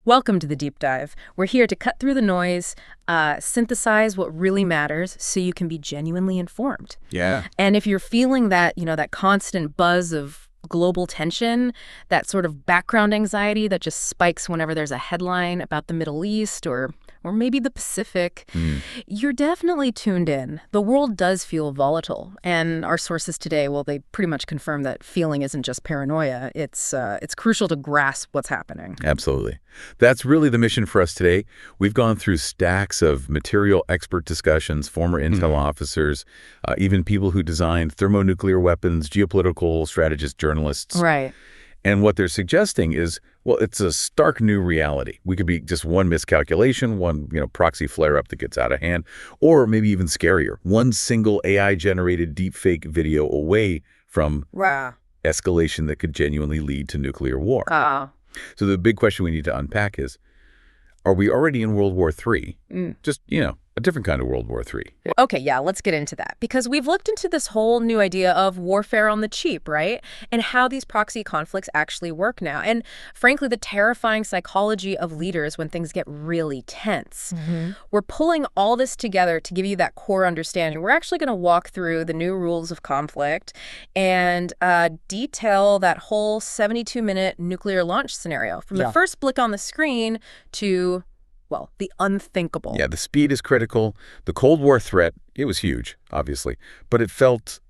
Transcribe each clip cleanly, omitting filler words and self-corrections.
Welcome to the deep dive. We're here to cut through the noise, synthesize what really matters so you can be genuinely informed. Yeah. And if you're feeling that, that constant buzz of global tension, that sort of background anxiety that just spikes whenever there's a headline about the Middle East or maybe the Pacific, you're definitely tuned in. The world does feel volatile, and our sources today, well, they pretty much confirm that feeling isn't just paranoia. It's crucial to grasp what's happening. Absolutely. That's really the mission for us today. We've gone through stacks of material expert discussions, former intel officers, even people who designed thermonuclear weapons, geopolitical strategists, journalists. Right. And what they're suggesting is, well, it's a stark new reality. We could be just one miscalculation, one proxy flare-up that gets out of hand, or maybe even scarier, one single AI-generated deepfake video away from escalation that could genuinely lead to nuclear war. So the big question we need to unpack is, are we already in World War III? Just, a different kind of World War III. Okay, yeah, let's get into that. Because we've looked into this whole new idea of warfare on the cheap, right? And how these proxy conflicts actually work now. And frankly, the terrifying psychology of leaders when things get really tense. We're pulling all this together to give you that core understanding. We're actually going to walk through the new rules of conflict and detail that whole 72-minute nuclear launch scenario. From the first blick on the screen to, well, the unthinkable. Yeah, the speed is critical. The Cold War threat, it was huge, obviously, but it felt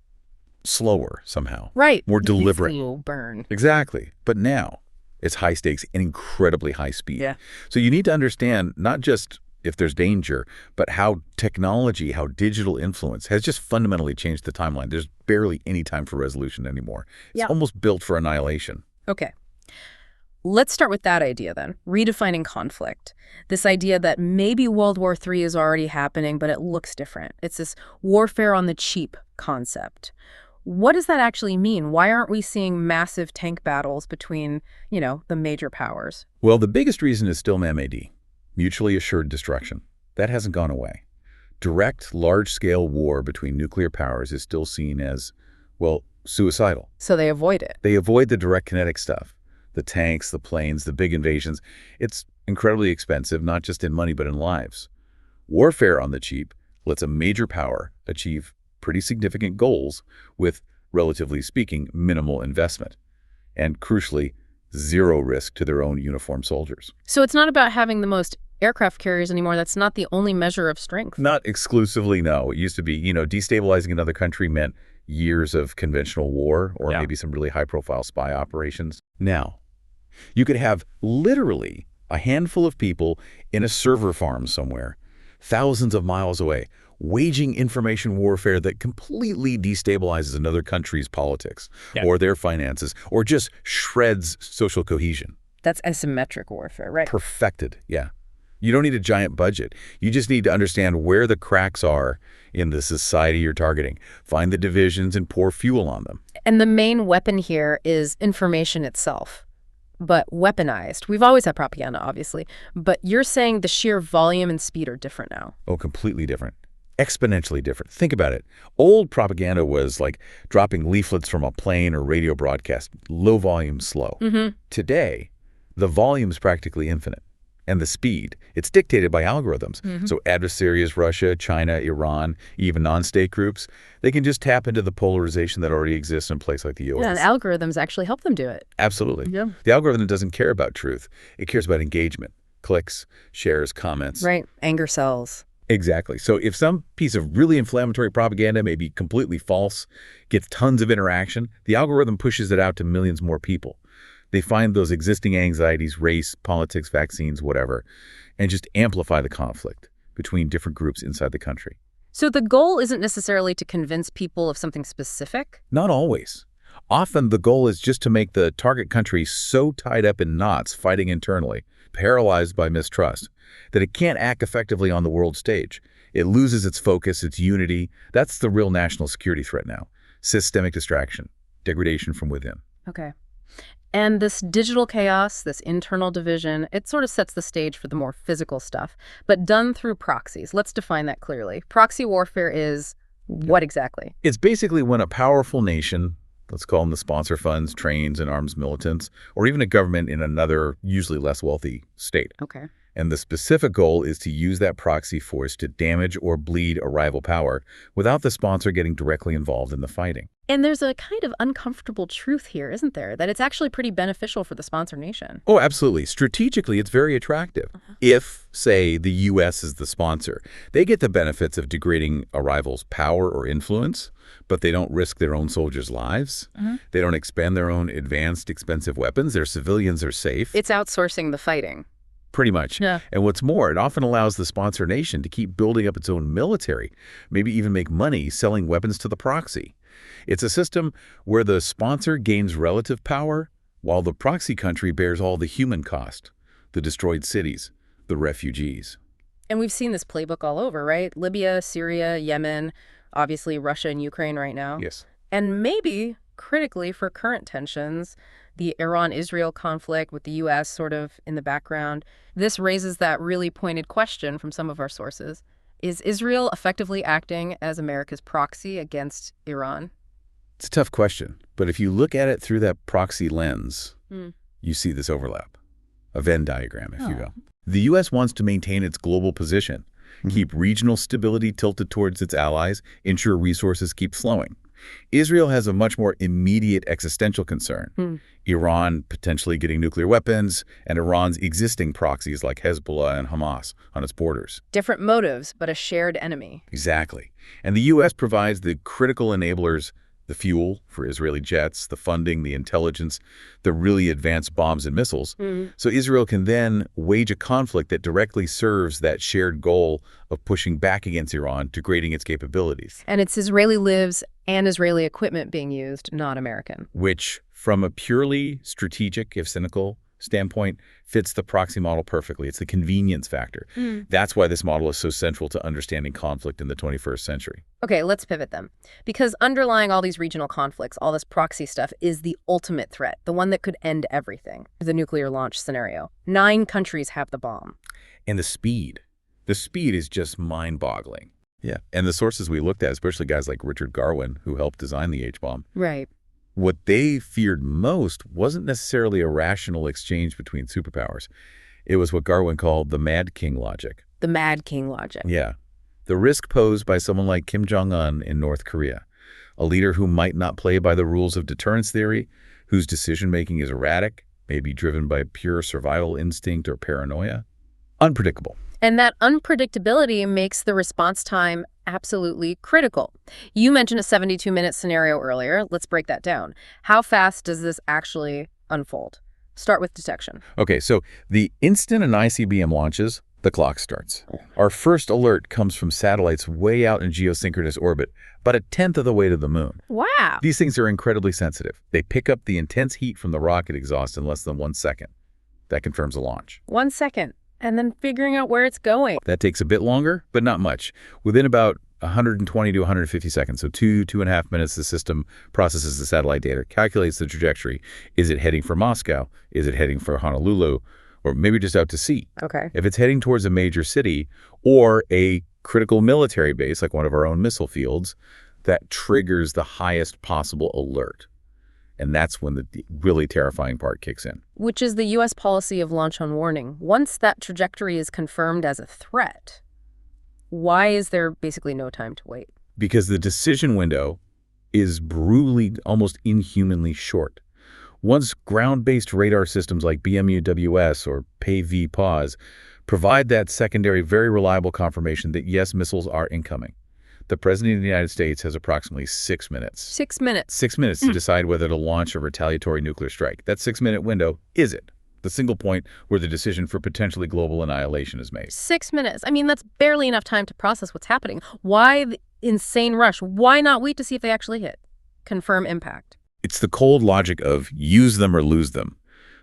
slower somehow. Right. More deliberate. Slow burn. Exactly. But now it's high stakes and incredibly high speed. Yeah. So you need to understand not just if there's danger, but how technology, how digital influence has just fundamentally changed the timeline. There's barely any time for resolution anymore. It's almost built for annihilation. Okay. Let's start with that idea then, redefining conflict. This idea that maybe World War III is already happening, but it looks different. It's this warfare on the cheap concept. What does that actually mean? Why aren't we seeing massive tank battles between, the major powers? Well, the biggest reason is still MAD, mutually assured destruction. That hasn't gone away. Direct, large-scale war between nuclear powers is still seen as, well, suicidal. So they avoid it. They avoid the direct kinetic stuff. The tanks, the planes, the big invasions. It's incredibly expensive, not just in money, but in lives. Warfare on the cheap lets a major power achieve pretty significant goals with, relatively speaking, minimal investment. And crucially, zero risk to their own uniformed soldiers. So it's not about having the most aircraft carriers anymore. That's not the only measure of strength. Not exclusively, no. It used to be, destabilizing another country meant years of conventional war or maybe some really high-profile spy operations. Now, you could have literally a handful of people in a server farm somewhere, thousands of miles away, waging information warfare that completely destabilizes another country's politics or their finances or just shreds social cohesion. That's asymmetric warfare, right? Perfected, yeah. You don't need a giant budget. You just need to understand where the cracks are in the society you're targeting. Find the divisions and pour fuel on them. And the main weapon here is information itself, but weaponized. We've always had propaganda, obviously, but you're saying the sheer volume and speed are different now. Oh, completely different. Exponentially different. Think about it. Old propaganda was like dropping leaflets from a plane or radio broadcast, low volume, slow. Today, the volume's practically infinite. And the speed, it's dictated by algorithms. So adversaries, Russia, China, Iran, even non-state groups, they can just tap into the polarization that already exists in a place like the U.S. Yeah, and algorithms actually help them do it. Absolutely. Yeah. The algorithm doesn't care about truth. It cares about engagement, clicks, shares, comments. Right. Anger sells. Exactly. So if some piece of really inflammatory propaganda may be completely false, gets tons of interaction, the algorithm pushes it out to millions more people. They find those existing anxieties, race, politics, vaccines, whatever, and just amplify the conflict between different groups inside the country. So the goal isn't necessarily to convince people of something specific? Not always. Often the goal is just to make the target country so tied up in knots fighting internally, paralyzed by mistrust, that it can't act effectively on the world stage. It loses its focus, its unity. That's the real national security threat now. Systemic distraction, degradation from within. Okay. And this digital chaos, this internal division, it sort of sets the stage for the more physical stuff, but done through proxies. Let's define that clearly. Proxy warfare is what exactly? It's basically when a powerful nation, let's call them the sponsor funds, trains, and arms militants, or even a government in another, usually less wealthy state. Okay. And the specific goal is to use that proxy force to damage or bleed a rival power without the sponsor getting directly involved in the fighting. And there's a kind of uncomfortable truth here, isn't there? That it's actually pretty beneficial for the sponsor nation. Oh, absolutely. Strategically, it's very attractive. If, say, the U.S. is the sponsor, they get the benefits of degrading a rival's power or influence, but they don't risk their own soldiers' lives. They don't expend their own advanced, expensive weapons. Their civilians are safe. It's outsourcing the fighting. Pretty much. Yeah. And what's more, it often allows the sponsor nation to keep building up its own military, maybe even make money selling weapons to the proxy. It's a system where the sponsor gains relative power while the proxy country bears all the human cost, the destroyed cities, the refugees. And we've seen this playbook all over, right? Libya, Syria, Yemen, obviously Russia and Ukraine right now. Yes. And maybe, critically for current tensions, the Iran-Israel conflict with the U.S. sort of in the background. This raises that really pointed question from some of our sources. Is Israel effectively acting as America's proxy against Iran? It's a tough question, but if you look at it through that proxy lens, you see this overlap. A Venn diagram, if you will. The U.S. wants to maintain its global position, keep regional stability tilted towards its allies, ensure resources keep flowing. Israel has a much more immediate existential concern. Iran potentially getting nuclear weapons, and Iran's existing proxies like Hezbollah and Hamas on its borders. Different motives, but a shared enemy. Exactly. And the U.S. provides the critical enablers, the fuel for Israeli jets, the funding, the intelligence, the really advanced bombs and missiles. So Israel can then wage a conflict that directly serves that shared goal of pushing back against Iran, degrading its capabilities. And it's Israeli lives and Israeli equipment being used, not American. Which, from a purely strategic, if cynical, standpoint, fits the proxy model perfectly. It's the convenience factor. That's why this model is so central to understanding conflict in the 21st century. Okay, let's pivot then. Because underlying all these regional conflicts, all this proxy stuff, is the ultimate threat, the one that could end everything, the nuclear launch scenario. 9 countries have the bomb. And the speed is just mind-boggling. Yeah. And the sources we looked at, especially guys like Richard Garwin, who helped design the H-bomb. Right. What they feared most wasn't necessarily a rational exchange between superpowers. It was what Garwin called the Mad King logic. The Mad King logic. Yeah. The risk posed by someone like Kim Jong-un in North Korea, a leader who might not play by the rules of deterrence theory, whose decision-making is erratic, maybe driven by pure survival instinct or paranoia. Unpredictable. And that unpredictability makes the response time absolutely critical. You mentioned a 72-minute scenario earlier. Let's break that down. How fast does this actually unfold? Start with detection. Okay, so the instant an ICBM launches, the clock starts. Our first alert comes from satellites way out in geosynchronous orbit, about a tenth of the way to the moon. Wow. These things are incredibly sensitive. They pick up the intense heat from the rocket exhaust in less than 1 second. That confirms a launch. 1 second. And then figuring out where it's going. That takes a bit longer, but not much. Within about 120 to 150 seconds, so 2.5 minutes, the system processes the satellite data, calculates the trajectory. Is it heading for Moscow? Is it heading for Honolulu? Or maybe just out to sea? Okay. If it's heading towards a major city or a critical military base, like one of our own missile fields, that triggers the highest possible alert. And that's when the really terrifying part kicks in. Which is the U.S. policy of launch on warning. Once that trajectory is confirmed as a threat, why is there basically no time to wait? Because the decision window is brutally, almost inhumanly short. Once ground-based radar systems like BMUWS or PAV-PAWS provide that secondary, very reliable confirmation that, yes, missiles are incoming, the President of the United States has approximately 6 minutes. 6 minutes. 6 minutes to decide whether to launch a retaliatory nuclear strike. That 6-minute window is it. The single point where the decision for potentially global annihilation is made. 6 minutes. I mean, that's barely enough time to process what's happening. Why the insane rush? Why not wait to see if they actually hit? Confirm impact. It's the cold logic of use them or lose them.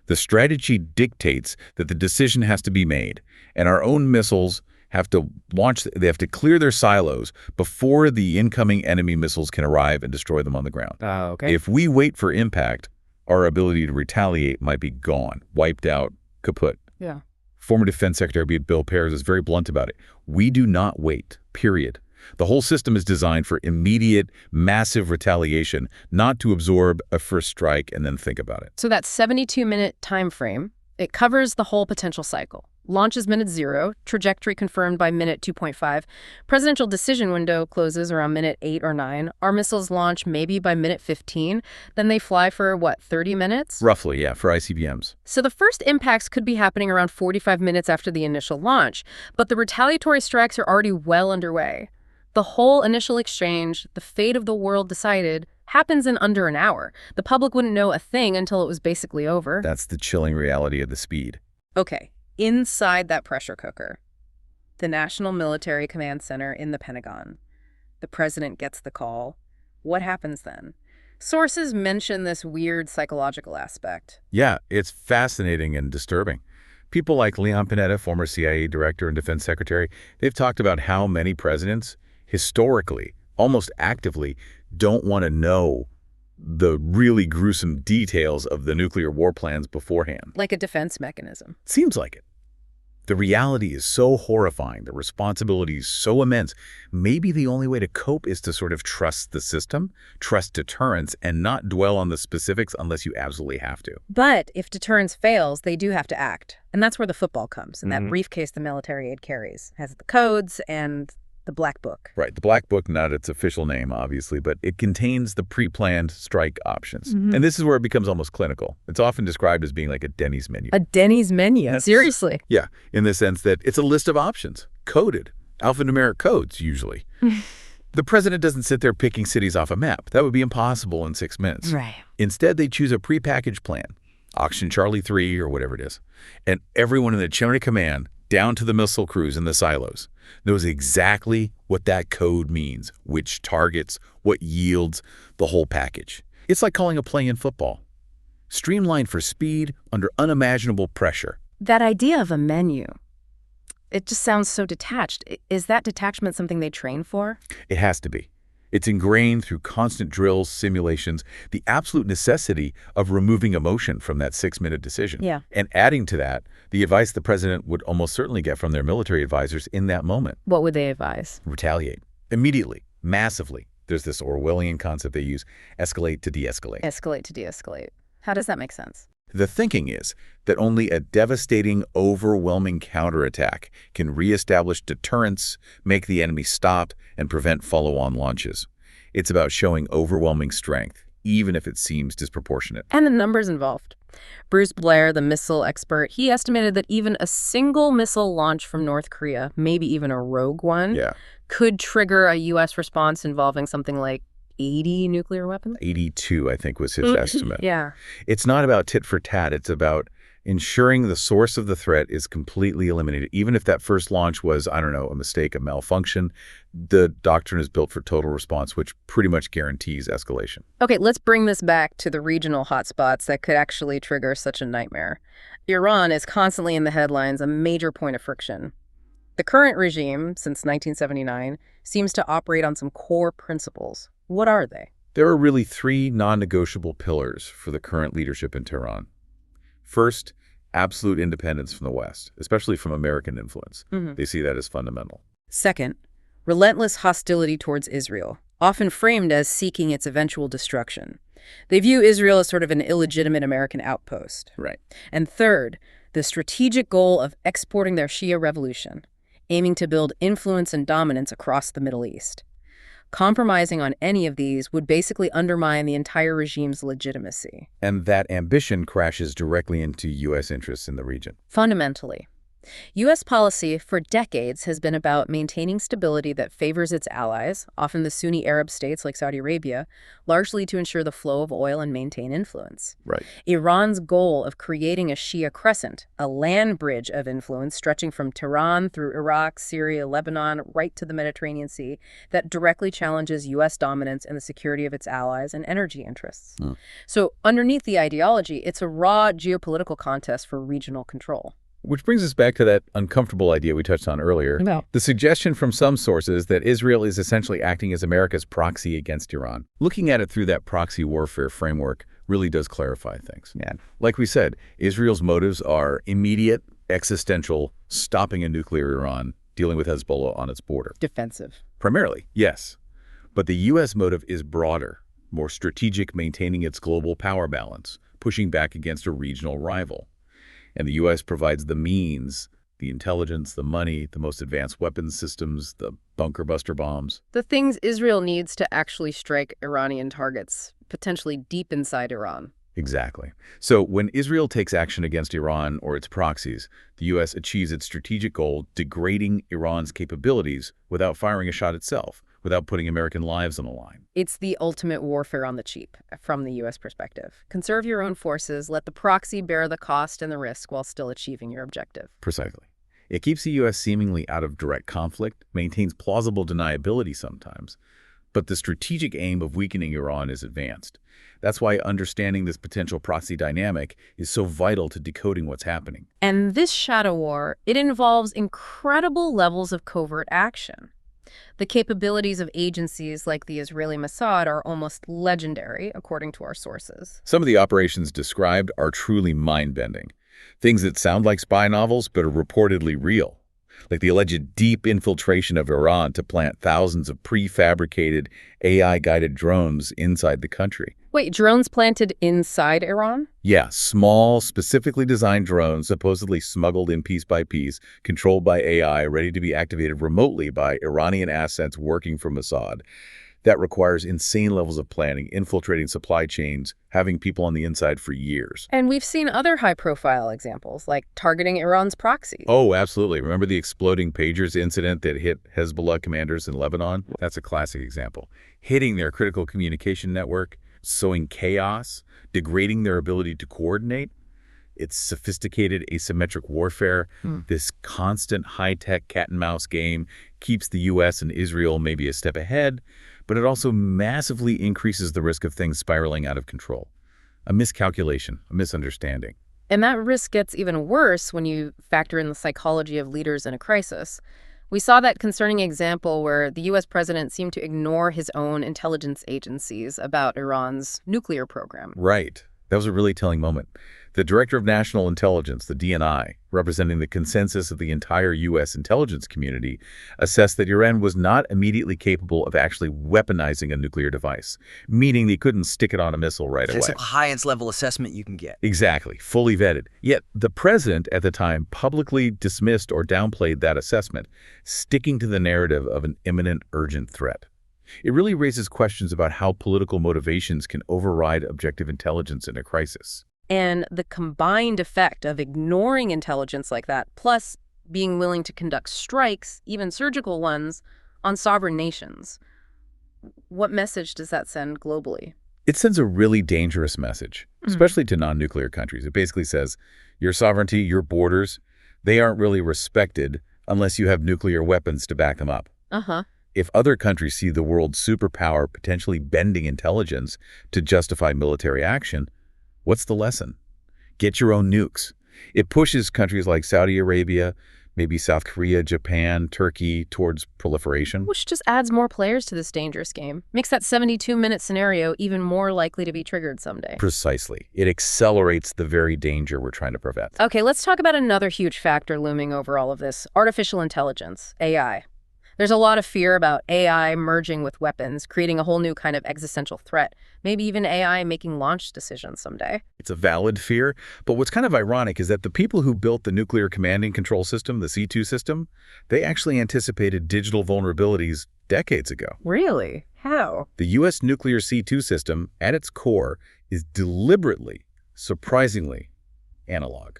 The strategy dictates that the decision has to be made, and our own missiles have to launch, they have to clear their silos before the incoming enemy missiles can arrive and destroy them on the ground. Okay. If we wait for impact, our ability to retaliate might be gone, wiped out, kaput. Yeah. Former Defense Secretary Bill Pears is very blunt about it. We do not wait, period. The whole system is designed for immediate, massive retaliation, not to absorb a first strike and then think about it. So that 72-minute time frame, it covers the whole potential cycle. Launches minute 0, trajectory confirmed by minute 2.5. Presidential decision window closes around minute 8 or 9. Our missiles launch maybe by minute 15. Then they fly for, 30 minutes? Roughly, yeah, for ICBMs. So the first impacts could be happening around 45 minutes after the initial launch, but the retaliatory strikes are already well underway. The whole initial exchange, the fate of the world decided, happens in under an hour. The public wouldn't know a thing until it was basically over. That's the chilling reality of the speed. Okay. Inside that pressure cooker, the National Military Command Center in the Pentagon. The president gets the call. What happens then? Sources mention this weird psychological aspect. Yeah, it's fascinating and disturbing. People like Leon Panetta, former CIA director and defense secretary, they've talked about how many presidents, historically, almost actively, don't want to know the really gruesome details of the nuclear war plans beforehand. Like a defense mechanism. Seems like it. The reality is so horrifying, the responsibility is so immense. Maybe the only way to cope is to sort of trust the system, trust deterrence, and not dwell on the specifics unless you absolutely have to. But if deterrence fails, they do have to act. And that's where the football comes, and that briefcase the military aid carries. Has the codes and the Black Book. Right. The Black Book, not its official name, obviously, but it contains the pre-planned strike options. And this is where it becomes almost clinical. It's often described as being like a Denny's menu. A Denny's menu? Seriously? Yeah, in the sense that it's a list of options, coded, alphanumeric codes, usually. The president doesn't sit there picking cities off a map. That would be impossible in 6 minutes. Right. Instead, they choose a prepackaged plan, Auction Charlie 3 or whatever it is, and everyone in the chain of command, down to the missile crews in the silos, knows exactly what that code means, which targets, what yields, the whole package. It's like calling a play in football. Streamlined for speed under unimaginable pressure. That idea of a menu, it just sounds so detached. Is that detachment something they train for? It has to be. It's ingrained through constant drills, simulations, the absolute necessity of removing emotion from that 6-minute decision. Yeah. And adding to that, the advice the president would almost certainly get from their military advisors in that moment. What would they advise? Retaliate. Immediately. Massively. There's this Orwellian concept they use, escalate to de-escalate. Escalate to de-escalate. How does that make sense? The thinking is that only a devastating, overwhelming counterattack can reestablish deterrence, make the enemy stop, and prevent follow-on launches. It's about showing overwhelming strength, even if it seems disproportionate. And the numbers involved. Bruce Blair, the missile expert, he estimated that even a single missile launch from North Korea, maybe even a rogue one, could trigger a U.S. response involving something like 80 nuclear weapons? 82, I think, was his estimate. Yeah. It's not about tit for tat. It's about ensuring the source of the threat is completely eliminated. Even if that first launch was, I don't know, a mistake, a malfunction, the doctrine is built for total response, which pretty much guarantees escalation. Okay, let's bring this back to the regional hotspots that could actually trigger such a nightmare. Iran is constantly in the headlines, a major point of friction. The current regime, since 1979, seems to operate on some core principles. What are they? There are really 3 non-negotiable pillars for the current leadership in Tehran. First, absolute independence from the West, especially from American influence. They see that as fundamental. Second, relentless hostility towards Israel, often framed as seeking its eventual destruction. They view Israel as sort of an illegitimate American outpost. Right. And third, the strategic goal of exporting their Shia revolution, aiming to build influence and dominance across the Middle East. Compromising on any of these would basically undermine the entire regime's legitimacy. And that ambition crashes directly into U.S. interests in the region. Fundamentally, U.S. policy for decades has been about maintaining stability that favors its allies, often the Sunni Arab states like Saudi Arabia, largely to ensure the flow of oil and maintain influence. Right. Iran's goal of creating a Shia crescent, a land bridge of influence stretching from Tehran through Iraq, Syria, Lebanon, right to the Mediterranean Sea, that directly challenges U.S. dominance and the security of its allies and energy interests. So underneath the ideology, it's a raw geopolitical contest for regional control. Which brings us back to that uncomfortable idea we touched on earlier. The suggestion from some sources that Israel is essentially acting as America's proxy against Iran. Looking at it through that proxy warfare framework really does clarify things. Yeah. Like we said, Israel's motives are immediate, existential, stopping a nuclear Iran, dealing with Hezbollah on its border. Defensive. Primarily, yes. But the U.S. motive is broader, more strategic, maintaining its global power balance, pushing back against a regional rival. And the U.S. provides the means, the intelligence, the money, the most advanced weapons systems, the bunker buster bombs. The things Israel needs to actually strike Iranian targets, potentially deep inside Iran. Exactly. So when Israel takes action against Iran or its proxies, the U.S. achieves its strategic goal, degrading Iran's capabilities without firing a shot itself, without putting American lives on the line. It's the ultimate warfare on the cheap, from the U.S. perspective. Conserve your own forces, let the proxy bear the cost and the risk while still achieving your objective. Precisely. It keeps the U.S. seemingly out of direct conflict, maintains plausible deniability sometimes, but the strategic aim of weakening Iran is advanced. That's why understanding this potential proxy dynamic is so vital to decoding what's happening. And this shadow war, it involves incredible levels of covert action. The capabilities of agencies like the Israeli Mossad are almost legendary, according to our sources. Some of the operations described are truly mind-bending. Things that sound like spy novels but are reportedly real, like the alleged deep infiltration of Iran to plant thousands of prefabricated AI-guided drones inside the country. Wait, drones planted inside Iran? Yeah, small, specifically designed drones supposedly smuggled in piece by piece, controlled by AI, ready to be activated remotely by Iranian assets working for Mossad. That requires insane levels of planning, infiltrating supply chains, having people on the inside for years. And we've seen other high-profile examples, like targeting Iran's proxies. Oh, absolutely. Remember the exploding pagers incident that hit Hezbollah commanders in Lebanon? That's a classic example. Hitting their critical communication network, sowing chaos, degrading their ability to coordinate. It's sophisticated asymmetric warfare. This constant high-tech cat-and-mouse game keeps the U.S. and Israel maybe a step ahead, but it also massively increases the risk of things spiraling out of control. A miscalculation, a misunderstanding. And that risk gets even worse when you factor in the psychology of leaders in a crisis. We saw that concerning example where the U.S. president seemed to ignore his own intelligence agencies about Iran's nuclear program. Right. That was a really telling moment. The Director of National Intelligence, the DNI, representing the consensus of the entire U.S. intelligence community, assessed that Iran was not immediately capable of actually weaponizing a nuclear device, meaning they couldn't stick it on a missile right away. It's the highest level assessment you can get. Exactly, fully vetted. Yet the president at the time publicly dismissed or downplayed that assessment, sticking to the narrative of an imminent, urgent threat. It really raises questions about how political motivations can override objective intelligence in a crisis. And the combined effect of ignoring intelligence like that, plus being willing to conduct strikes, even surgical ones, on sovereign nations. What message does that send globally? It sends a really dangerous message, especially to non-nuclear countries. It basically says, your sovereignty, your borders, they aren't really respected unless you have nuclear weapons to back them up. If other countries see the world's superpower potentially bending intelligence to justify military action, what's the lesson? Get your own nukes. It pushes countries like Saudi Arabia, maybe South Korea, Japan, Turkey towards proliferation. Which just adds more players to this dangerous game. Makes that 72-minute scenario even more likely to be triggered someday. Precisely. It accelerates the very danger we're trying to prevent. Okay, let's talk about another huge factor looming over all of this. Artificial intelligence, AI. There's a lot of fear about AI merging with weapons, creating a whole new kind of existential threat. Maybe even AI making launch decisions someday. It's a valid fear, but what's kind of ironic is that the people who built the nuclear command and control system, the C2 system, they actually anticipated digital vulnerabilities decades ago. Really? How? The U.S. nuclear C2 system, at its core, is deliberately, surprisingly, analog.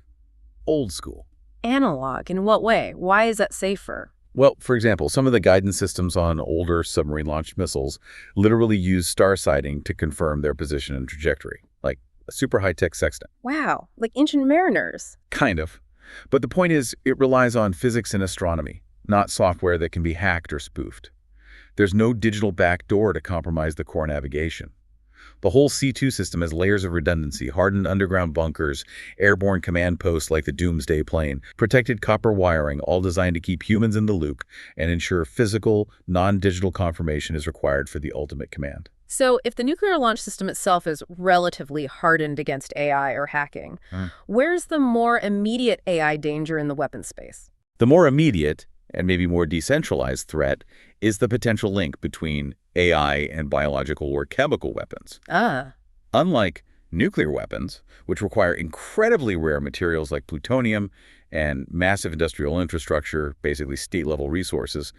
Old school. Analog? In what way? Why is that safer? Well, for example, some of the guidance systems on older submarine-launched missiles literally use star sighting to confirm their position and trajectory, like a super high-tech sextant. Wow, like ancient mariners. Kind of. But the point is, it relies on physics and astronomy, not software that can be hacked or spoofed. There's no digital backdoor to compromise the core navigation. The whole C2 system has layers of redundancy, hardened underground bunkers, airborne command posts like the Doomsday plane, protected copper wiring, all designed to keep humans in the loop and ensure physical, non-digital confirmation is required for the ultimate command. So if the nuclear launch system itself is relatively hardened against AI or hacking, where's the more immediate AI danger in the weapons space? The more immediate and maybe more decentralized threat is the potential link between AI and biological or chemical weapons. Unlike nuclear weapons, which require incredibly rare materials like plutonium and massive industrial infrastructure, basically state-level resources,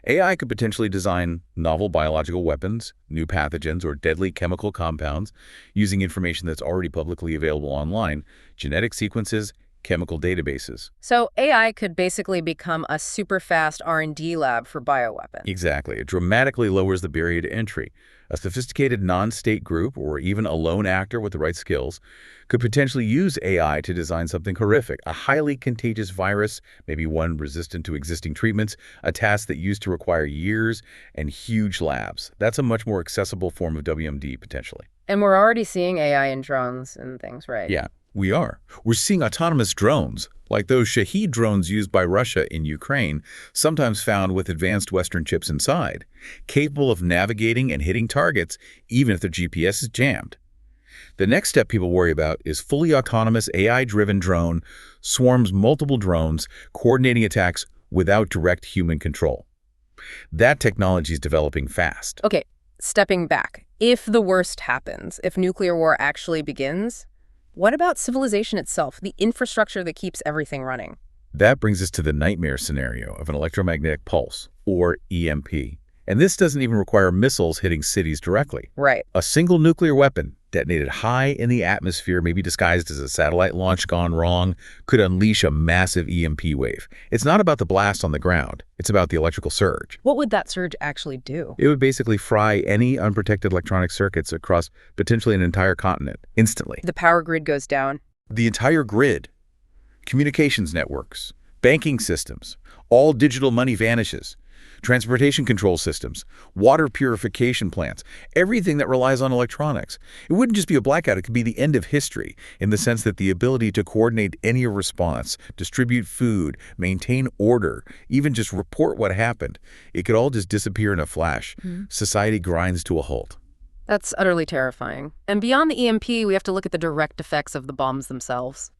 AI could potentially design novel biological weapons, new pathogens, or deadly chemical compounds using information that's already publicly available online, genetic sequences, chemical databases. So AI could basically become a super fast R&D lab for bioweapons. Exactly. It dramatically lowers the barrier to entry. A sophisticated non-state group, or even a lone actor with the right skills, could potentially use AI to design something horrific, a highly contagious virus, maybe one resistant to existing treatments, a task that used to require years and huge labs. That's a much more accessible form of WMD, potentially. And we're already seeing AI in drones and things, right? Yeah. We are. We're seeing autonomous drones, like those Shahed drones used by Russia in Ukraine, sometimes found with advanced Western chips inside, capable of navigating and hitting targets even if their GPS is jammed. The next step people worry about is fully autonomous AI-driven drone, swarms multiple drones, coordinating attacks without direct human control. That technology is developing fast. Okay, stepping back. If the worst happens, if nuclear war actually begins, what about civilization itself, the infrastructure that keeps everything running? That brings us to the nightmare scenario of an electromagnetic pulse, or EMP. And this doesn't even require missiles hitting cities directly. Right. A single nuclear weapon, detonated high in the atmosphere, maybe disguised as a satellite launch gone wrong, could unleash a massive EMP wave. It's not about the blast on the ground. It's about the electrical surge. What would that surge actually do? It would basically fry any unprotected electronic circuits across potentially an entire continent instantly. The power grid goes down. The entire grid, communications networks, banking systems, all digital money vanishes. Transportation control systems, water purification plants, everything that relies on electronics. It wouldn't just be a blackout, it could be the end of history in the sense that the ability to coordinate any response, distribute food, maintain order, even just report what happened, it could all just disappear in a flash. Society grinds to a halt. That's utterly terrifying. And beyond the EMP, we have to look at the direct effects of the bombs themselves.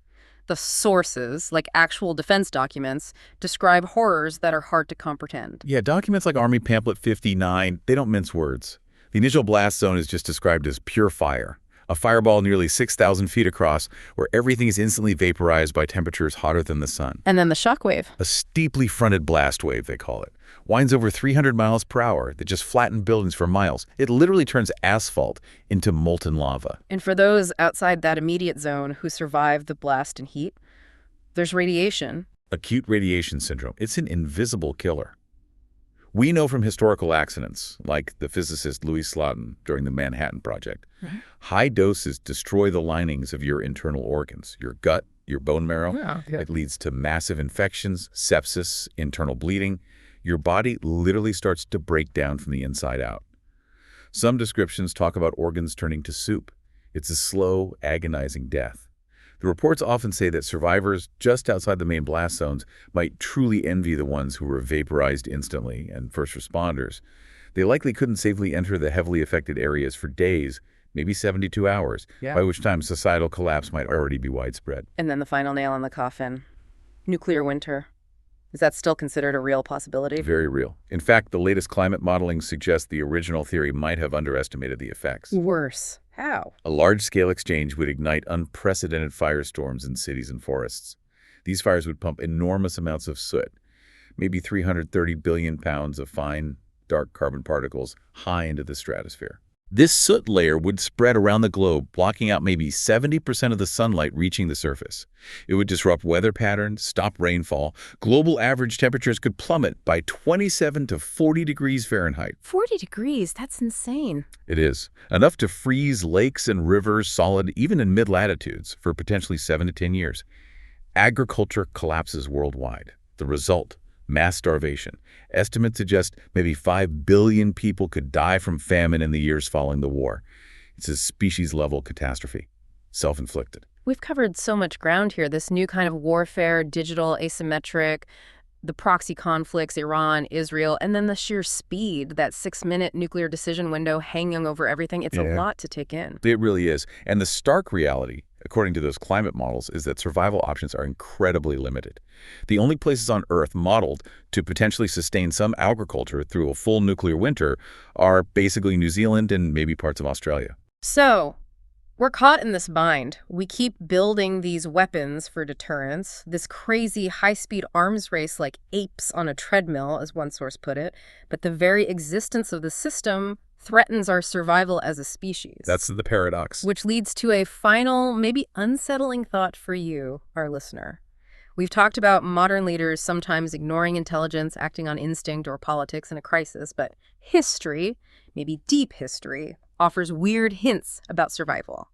The sources, like actual defense documents, describe horrors that are hard to comprehend. Yeah, documents like Army Pamphlet 59, they don't mince words. The initial blast zone is just described as pure fire, a fireball nearly 6,000 feet across where everything is instantly vaporized by temperatures hotter than the sun. And then the shockwave. A steeply fronted blast wave, they call it. Winds over 300 miles per hour that just flatten buildings for miles. It literally turns asphalt into molten lava. And for those outside that immediate zone who survive the blast and heat, there's radiation. Acute radiation syndrome. It's an invisible killer. We know from historical accidents, like the physicist Louis Slotin during the Manhattan Project, high doses destroy the linings of your internal organs, your gut, your bone marrow. It leads to massive infections, sepsis, internal bleeding. Your body literally starts to break down from the inside out. Some descriptions talk about organs turning to soup. It's a slow, agonizing death. The reports often say that survivors just outside the main blast zones might truly envy the ones who were vaporized instantly, and first responders. They likely couldn't safely enter the heavily affected areas for days, maybe 72 hours, by which time societal collapse might already be widespread. And then the final nail in the coffin, nuclear winter. Is that still considered a real possibility? Very real. In fact, the latest climate modeling suggests the original theory might have underestimated the effects. Worse. How? A large-scale exchange would ignite unprecedented firestorms in cities and forests. These fires would pump enormous amounts of soot, maybe 330 billion pounds of fine, dark carbon particles high into the stratosphere. This soot layer would spread around the globe, blocking out maybe 70% of the sunlight reaching the surface. It would disrupt weather patterns, stop rainfall. Global average temperatures could plummet by 27 to 40 degrees Fahrenheit. 40 degrees? That's insane. It is. Enough to freeze lakes and rivers solid even in mid-latitudes for potentially 7 to 10 years. Agriculture collapses worldwide. The result, mass starvation. Estimates suggest maybe 5 billion people could die from famine in the years following the war. It's a species-level catastrophe, self-inflicted. We've covered so much ground here, this new kind of warfare, digital, asymmetric, the proxy conflicts, Iran, Israel, and then the sheer speed, that 6-minute nuclear decision window hanging over everything. It's a lot to take in. It really is. And the stark reality, according to those climate models, is that survival options are incredibly limited. The only places on Earth modeled to potentially sustain some agriculture through a full nuclear winter are basically New Zealand and maybe parts of Australia. So, we're caught in this bind. We keep building these weapons for deterrence, this crazy high-speed arms race like apes on a treadmill, as one source put it, but the very existence of the system threatens our survival as a species. That's the paradox. Which leads to a final, maybe unsettling thought for you, our listener. We've talked about modern leaders sometimes ignoring intelligence, acting on instinct or politics in a crisis, but history, maybe deep history, offers weird hints about survival.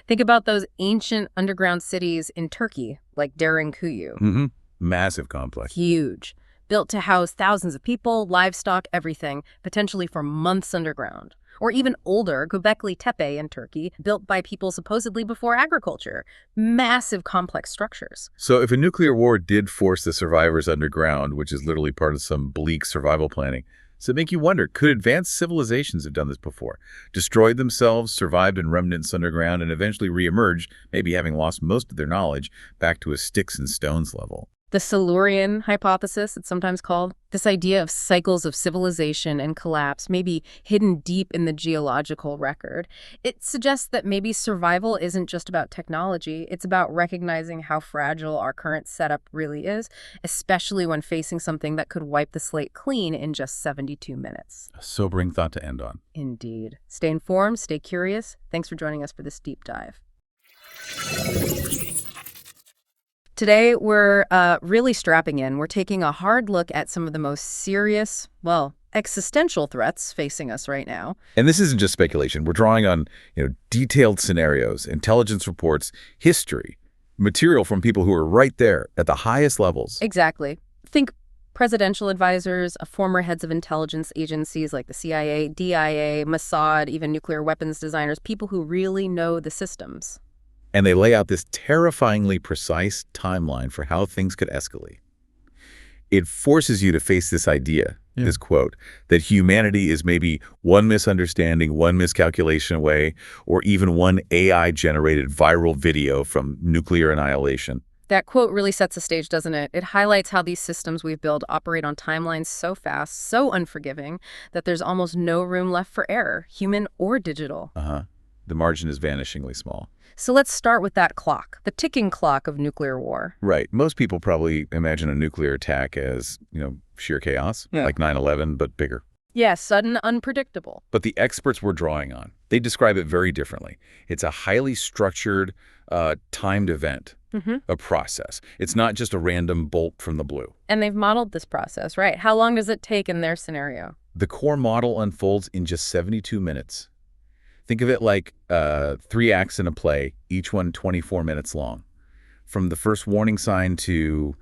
Think about those ancient underground cities in Turkey, like Derinkuyu. Massive complex. Huge. Built to house thousands of people, livestock, everything, potentially for months underground. Or even older, Göbekli Tepe in Turkey, built by people supposedly before agriculture. Massive complex structures. So if a nuclear war did force the survivors underground, which is literally part of some bleak survival planning, does it make you wonder, could advanced civilizations have done this before? Destroyed themselves, survived in remnants underground, and eventually reemerged, maybe having lost most of their knowledge, back to a sticks and stones level. The Silurian hypothesis, it's sometimes called, this idea of cycles of civilization and collapse, maybe hidden deep in the geological record. It suggests that maybe survival isn't just about technology, it's about recognizing how fragile our current setup really is, especially when facing something that could wipe the slate clean in just 72 minutes. A sobering thought to end on. Indeed. Stay informed, stay curious. Thanks for joining us for this deep dive. Today, we're really strapping in. We're taking a hard look at some of the most serious, well, existential threats facing us right now. And this isn't just speculation. We're drawing on, detailed scenarios, intelligence reports, history, material from people who are right there at the highest levels. Exactly. Think presidential advisors, former heads of intelligence agencies like the CIA, DIA, Mossad, even nuclear weapons designers, people who really know the systems. And they lay out this terrifyingly precise timeline for how things could escalate. It forces you to face this idea, this quote, that humanity is maybe one misunderstanding, one miscalculation away, or even one AI-generated viral video from nuclear annihilation. That quote really sets the stage, doesn't it? It highlights how these systems we've built operate on timelines so fast, so unforgiving, that there's almost no room left for error, human or digital. The margin is vanishingly small. So let's start with that clock, the ticking clock of nuclear war. Right. Most people probably imagine a nuclear attack as, sheer chaos, like 9/11, but bigger. Yeah, sudden, unpredictable. But the experts we're drawing on, they describe it very differently. It's a highly structured, timed event, a process. It's not just a random bolt from the blue. And they've modeled this process, right? How long does it take in their scenario? The core model unfolds in just 72 minutes. Think of it like 3 acts in a play, each one 24 minutes long. From the first warning sign to,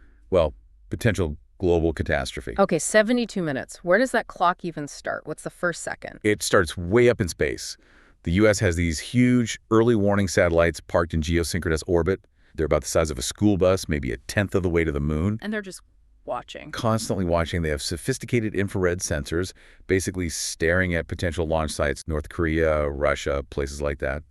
potential global catastrophe. Okay, 72 minutes. Where does that clock even start? What's the first second? It starts way up in space. The U.S. has these huge early warning satellites parked in geosynchronous orbit. They're about the size of a school bus, maybe a tenth of the way to the moon. And they're just watching. Constantly watching. They have sophisticated infrared sensors, basically staring at potential launch sites, North Korea, Russia, places like that.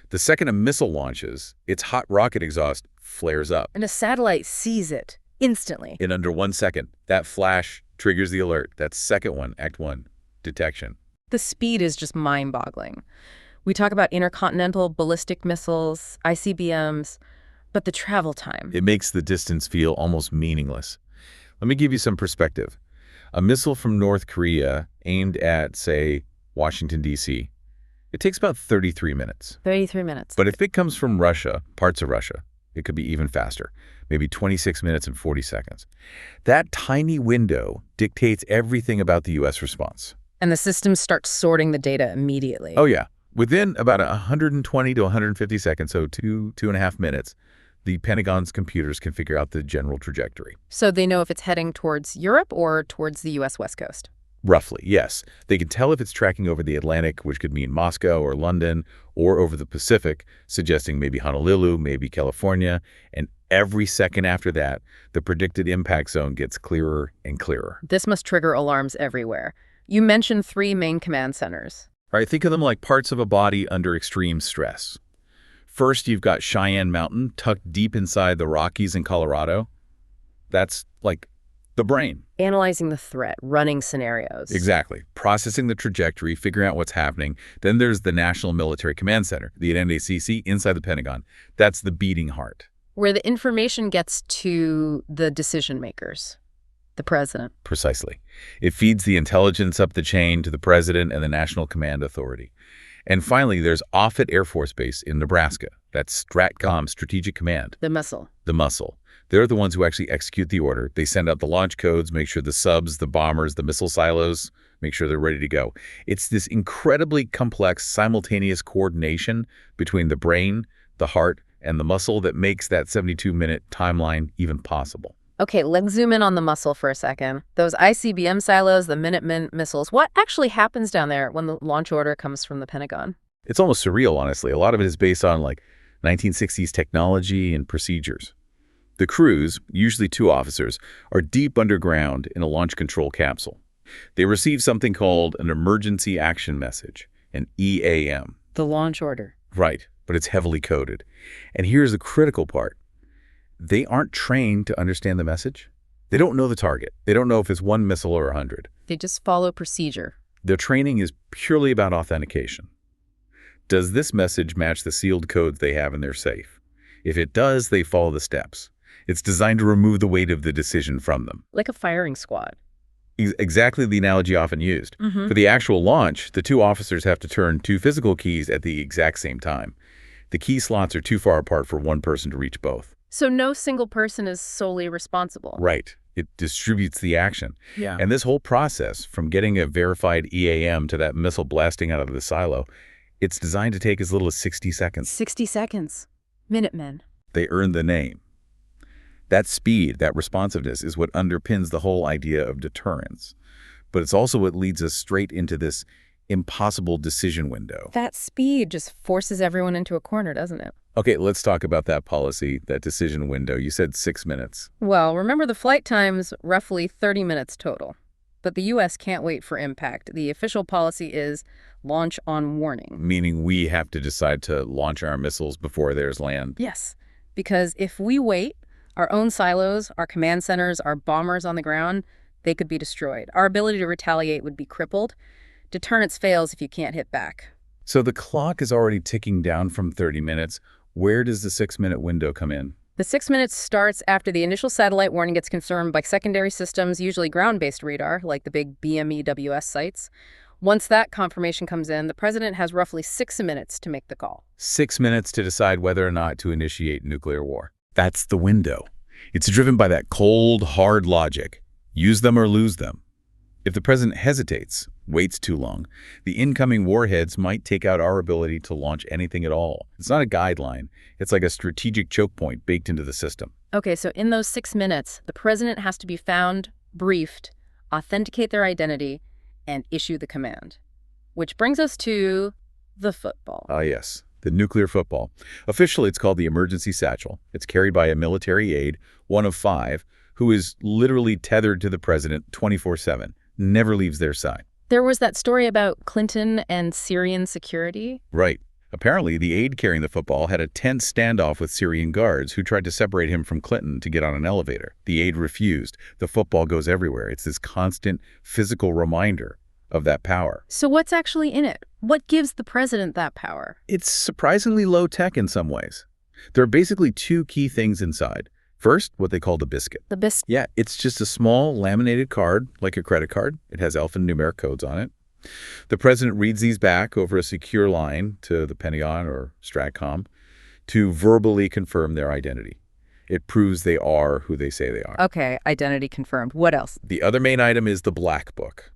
The second a missile launches, its hot rocket exhaust flares up. And a satellite sees it instantly. In under 1 second, that flash triggers the alert. That's second one, Act 1, detection. The speed is just mind-boggling. We talk about intercontinental ballistic missiles, ICBMs, but the travel time. It makes the distance feel almost meaningless. Let me give you some perspective. A missile from North Korea aimed at, say, Washington, D.C., it takes about 33 minutes. 33 minutes. But if it comes from Russia, parts of Russia, it could be even faster, maybe 26 minutes and 40 seconds. That tiny window dictates everything about the U.S. response. And the system starts sorting the data immediately. Oh, yeah. Within about 120 to 150 seconds, so 2.5 minutes, the Pentagon's computers can figure out the general trajectory. So they know if it's heading towards Europe or towards the U.S. West Coast? Roughly, yes. They can tell if it's tracking over the Atlantic, which could mean Moscow or London, or over the Pacific, suggesting maybe Honolulu, maybe California. And every second after that, the predicted impact zone gets clearer and clearer. This must trigger alarms everywhere. You mentioned 3 main command centers. All right, think of them like parts of a body under extreme stress. First, you've got Cheyenne Mountain tucked deep inside the Rockies in Colorado. That's like the brain. Analyzing the threat, running scenarios. Exactly. Processing the trajectory, figuring out what's happening. Then there's the National Military Command Center, the NMCC, inside the Pentagon. That's the beating heart. Where the information gets to the decision makers, the president. Precisely. It feeds the intelligence up the chain to the president and the National Command Authority. And finally, there's Offutt Air Force Base in Nebraska. That's STRATCOM, Strategic Command. The muscle. The muscle. They're the ones who actually execute the order. They send out the launch codes, make sure the subs, the bombers, the missile silos, make sure they're ready to go. It's this incredibly complex, simultaneous coordination between the brain, the heart, and the muscle that makes that 72-minute timeline even possible. Okay, let's zoom in on the muscle for a second. Those ICBM silos, the Minuteman missiles, what actually happens down there when the launch order comes from the Pentagon? It's almost surreal, honestly. A lot of it is based on, 1960s technology and procedures. The crews, usually 2 officers, are deep underground in a launch control capsule. They receive something called an emergency action message, an EAM. The launch order. Right, but it's heavily coded. And here's the critical part. They aren't trained to understand the message. They don't know the target. They don't know if it's 1 missile or 100. They just follow procedure. Their training is purely about authentication. Does this message match the sealed codes they have in their safe? If it does, they follow the steps. It's designed to remove the weight of the decision from them. Like a firing squad. Exactly the analogy often used. For the actual launch, the 2 officers have to turn 2 physical keys at the exact same time. The key slots are too far apart for one person to reach both. So no single person is solely responsible. Right. It distributes the action. Yeah. And this whole process, from getting a verified EAM to that missile blasting out of the silo, it's designed to take as little as 60 seconds. 60 seconds. Minutemen. They earned the name. That speed, that responsiveness is what underpins the whole idea of deterrence. But it's also what leads us straight into this impossible decision window. That speed just forces everyone into a corner, doesn't it? Okay, let's talk about that policy, that decision window. You said 6 minutes. Well, remember the flight time's roughly 30 minutes total. But the U.S. can't wait for impact. The official policy is launch on warning. Meaning we have to decide to launch our missiles before there's land. Yes, because if we wait, our own silos, our command centers, our bombers on the ground, they could be destroyed. Our ability to retaliate would be crippled. Deterrence fails if you can't hit back. So the clock is already ticking down from 30 minutes. Where does the 6-minute window come in? The 6 minutes starts after the initial satellite warning gets confirmed by secondary systems, usually ground-based radar, like the big BMEWS sites. Once that confirmation comes in, the president has roughly 6 minutes to make the call. 6 minutes to decide whether or not to initiate nuclear war. That's the window. It's driven by that cold, hard logic. Use them or lose them. If the president hesitates, waits too long, the incoming warheads might take out our ability to launch anything at all. It's not a guideline. It's like a strategic choke point baked into the system. Okay, so in those 6 minutes, the president has to be found, briefed, authenticate their identity, and issue the command. Which brings us to the football. Ah, yes. The nuclear football. Officially, it's called the emergency satchel. It's carried by a military aide, one of 5, who is literally tethered to the president 24/7, never leaves their side. There was that story about Clinton and Syrian security. Right. Apparently, the aide carrying the football had a tense standoff with Syrian guards who tried to separate him from Clinton to get on an elevator. The aide refused. The football goes everywhere. It's this constant physical reminder of that power. So what's actually in it? What gives the president that power? It's surprisingly low-tech in some ways. There are basically 2 key things inside. First, what they call the biscuit. The biscuit? Yeah, it's just a small laminated card, like a credit card. It has alphanumeric codes on it. The president reads these back over a secure line to the Pentagon or STRATCOM to verbally confirm their identity. It proves they are who they say they are. Okay, identity confirmed. What else? The other main item is the black book.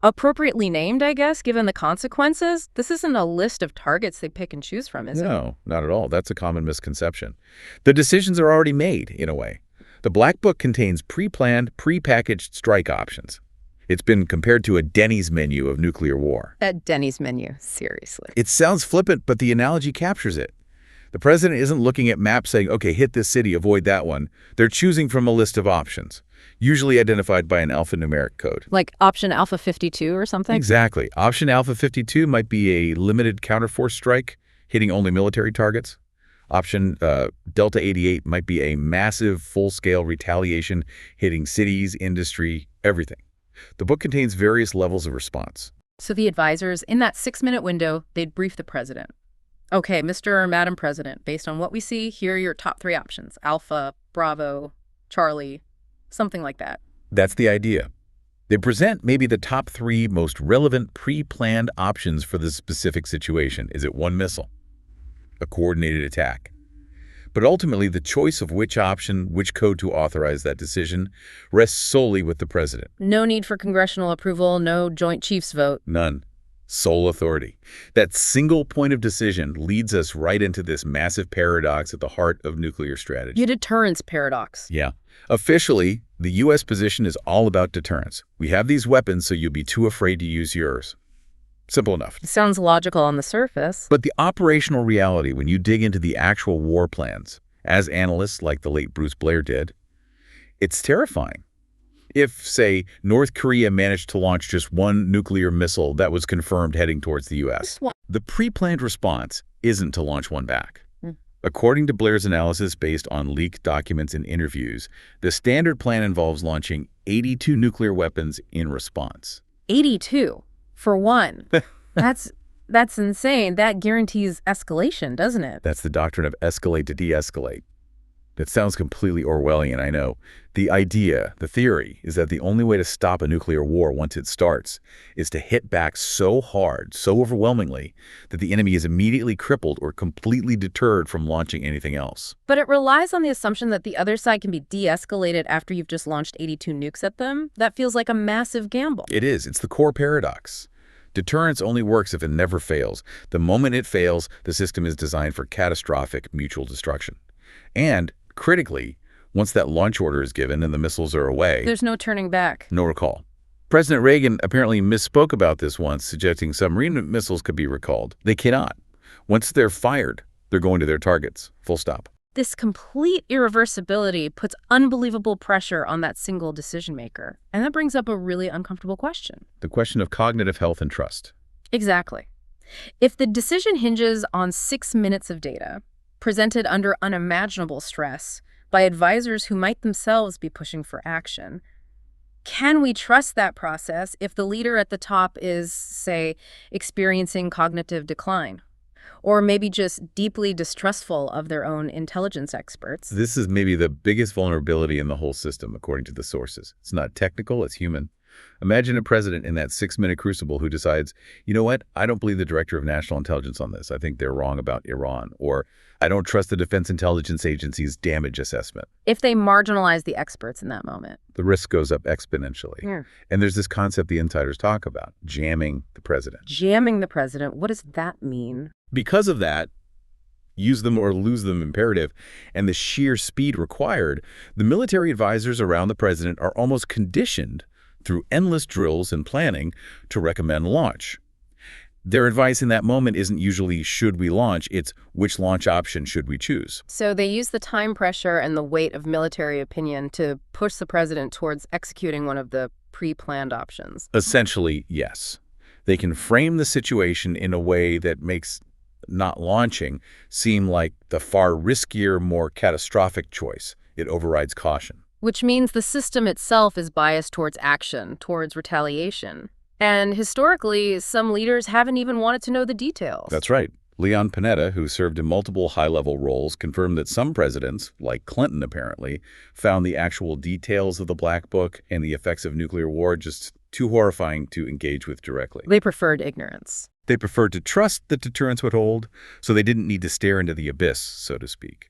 Appropriately named, I guess, given the consequences? This isn't a list of targets they pick and choose from, is it? No, not at all. That's a common misconception. The decisions are already made, in a way. The black book contains pre-planned, pre-packaged strike options. It's been compared to a Denny's menu of nuclear war. A Denny's menu, seriously. It sounds flippant, but the analogy captures it. The president isn't looking at maps saying, okay, hit this city, avoid that one. They're choosing from a list of options, usually identified by an alphanumeric code. Like option Alpha 52 or something? Exactly. Option Alpha 52 might be a limited counterforce strike, hitting only military targets. Option Delta 88 might be a massive, full-scale retaliation hitting cities, industry, everything. The book contains various levels of response. So the advisors, in that 6-minute window, they'd brief the president. Okay, Mr. or Madam President, based on what we see, here are your top 3 options. Alpha, Bravo, Charlie, something like that. That's the idea. They present maybe the top 3 most relevant pre-planned options for the specific situation. Is it one missile? A coordinated attack? But ultimately, the choice of which option, which code to authorize that decision, rests solely with the president. No need for congressional approval, no Joint Chiefs vote. None. Sole authority. That single point of decision leads us right into this massive paradox at the heart of nuclear strategy. The deterrence paradox. Yeah. Officially, the U.S. position is all about deterrence. We have these weapons, so you'll be too afraid to use yours. Simple enough. It sounds logical on the surface. But the operational reality, when you dig into the actual war plans, as analysts like the late Bruce Blair did, it's terrifying. If, say, North Korea managed to launch just one nuclear missile that was confirmed heading towards the U.S., the pre-planned response isn't to launch one back. According to Blair's analysis based on leaked documents and interviews, the standard plan involves launching 82 nuclear weapons in response. 82? For one. That's insane. That guarantees escalation, doesn't it? That's the doctrine of escalate to de-escalate. That sounds completely Orwellian, I know. The idea, the theory, is that the only way to stop a nuclear war once it starts is to hit back so hard, so overwhelmingly, that the enemy is immediately crippled or completely deterred from launching anything else. But it relies on the assumption that the other side can be de-escalated after you've just launched 82 nukes at them. That feels like a massive gamble. It is. It's the core paradox. Deterrence only works if it never fails. The moment it fails, the system is designed for catastrophic mutual destruction. And, critically, once that launch order is given and the missiles are away, there's no turning back. No recall. President Reagan apparently misspoke about this once, suggesting submarine missiles could be recalled. They cannot. Once they're fired, they're going to their targets. Full stop. This complete irreversibility puts unbelievable pressure on that single decision maker. And that brings up a really uncomfortable question. The question of cognitive health and trust. Exactly. If the decision hinges on 6 minutes of data, presented under unimaginable stress by advisors who might themselves be pushing for action, can we trust that process if the leader at the top is, say, experiencing cognitive decline? Or maybe just deeply distrustful of their own intelligence experts? This is maybe the biggest vulnerability in the whole system, according to the sources. It's not technical, it's human. Imagine a president in that 6-minute crucible who decides, you know what, I don't believe the director of national intelligence on this. I think they're wrong about Iran. Or I don't trust the Defense Intelligence Agency's damage assessment. If they marginalize the experts in that moment, the risk goes up exponentially. Yeah. And there's this concept the insiders talk about, jamming the president. Jamming the president, what does that mean? Because of that, use them or lose them imperative, and the sheer speed required, the military advisors around the president are almost conditioned through endless drills and planning to recommend launch. Their advice in that moment isn't usually, should we launch? It's, which launch option should we choose? So they use the time pressure and the weight of military opinion to push the president towards executing one of the pre-planned options. Essentially, yes. They can frame the situation in a way that makes not launching seem like the far riskier, more catastrophic choice. It overrides caution. Which means the system itself is biased towards action, towards retaliation. And historically, some leaders haven't even wanted to know the details. That's right. Leon Panetta, who served in multiple high-level roles, confirmed that some presidents, like Clinton apparently, found the actual details of the Black Book and the effects of nuclear war just too horrifying to engage with directly. They preferred ignorance. They preferred to trust that deterrence would hold, so they didn't need to stare into the abyss, so to speak.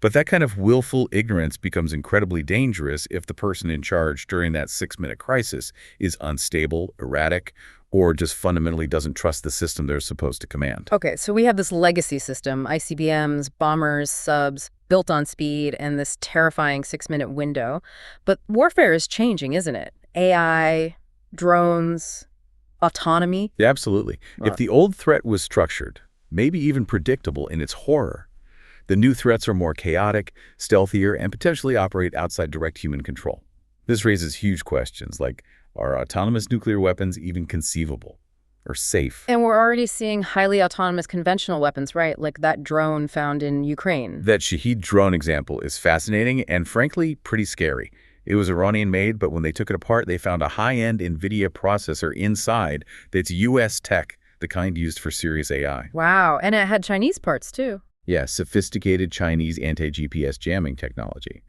But that kind of willful ignorance becomes incredibly dangerous if the person in charge during that 6-minute crisis is unstable, erratic, or just fundamentally doesn't trust the system they're supposed to command. Okay, so we have this legacy system, ICBMs, bombers, subs, built on speed, and this terrifying 6-minute window. But warfare is changing, isn't it? AI, drones, autonomy. Yeah, absolutely. If the old threat was structured, maybe even predictable in its horror, the new threats are more chaotic, stealthier, and potentially operate outside direct human control. This raises huge questions like, are autonomous nuclear weapons even conceivable? or safe. And we're already seeing highly autonomous conventional weapons, right? Like that drone found in Ukraine. That Shahed drone example is fascinating and, frankly, pretty scary. It was Iranian-made, but when they took it apart, they found a high-end NVIDIA processor inside that's U.S. tech, the kind used for serious AI. Wow, and it had Chinese parts, too. Yeah, sophisticated Chinese anti-GPS jamming technology.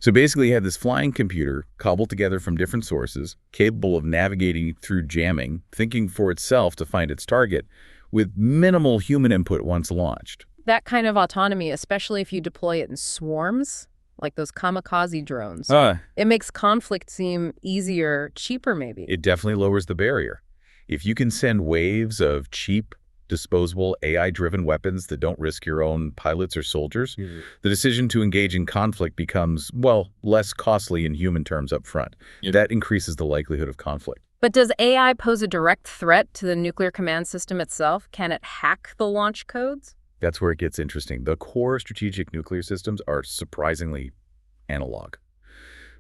So basically you had this flying computer cobbled together from different sources, capable of navigating through jamming, thinking for itself to find its target, with minimal human input once launched. That kind of autonomy, especially if you deploy it in swarms, like those kamikaze drones, it makes conflict seem easier, cheaper maybe. It definitely lowers the barrier. If you can send waves of cheap, disposable AI-driven weapons that don't risk your own pilots or soldiers, the decision to engage in conflict becomes, well, less costly in human terms up front. That increases the likelihood of conflict. But does AI pose a direct threat to the nuclear command system itself? Can it hack the launch codes? That's where it gets interesting. The core strategic nuclear systems are surprisingly analog.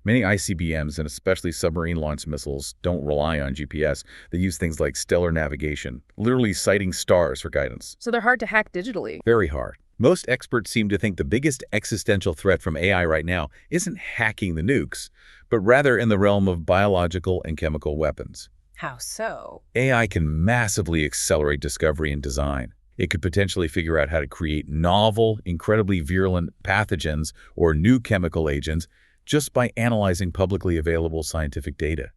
Many ICBMs, and especially submarine-launched missiles, don't rely on GPS. They use things like stellar navigation, literally sighting stars for guidance. So they're hard to hack digitally. Very hard. Most experts seem to think the biggest existential threat from AI right now isn't hacking the nukes, but rather in the realm of biological and chemical weapons. How so? AI can massively accelerate discovery and design. It could potentially figure out how to create novel, incredibly virulent pathogens or new chemical agents just by analyzing publicly available scientific data.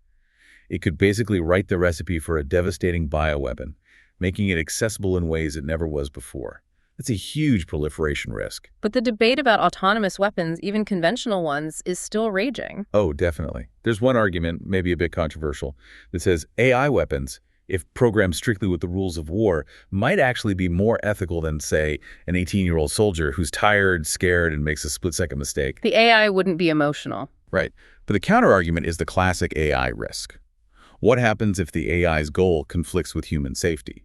It could basically write the recipe for a devastating bioweapon, making it accessible in ways it never was before. That's a huge proliferation risk. But the debate about autonomous weapons, even conventional ones, is still raging. Oh, definitely. There's one argument, maybe a bit controversial, that says AI weapons, if programmed strictly with the rules of war, might actually be more ethical than, say, an 18-year-old soldier who's tired, scared, and makes a split-second mistake. The AI wouldn't be emotional. Right. But the counterargument is the classic AI risk. What happens if the AI's goal conflicts with human safety?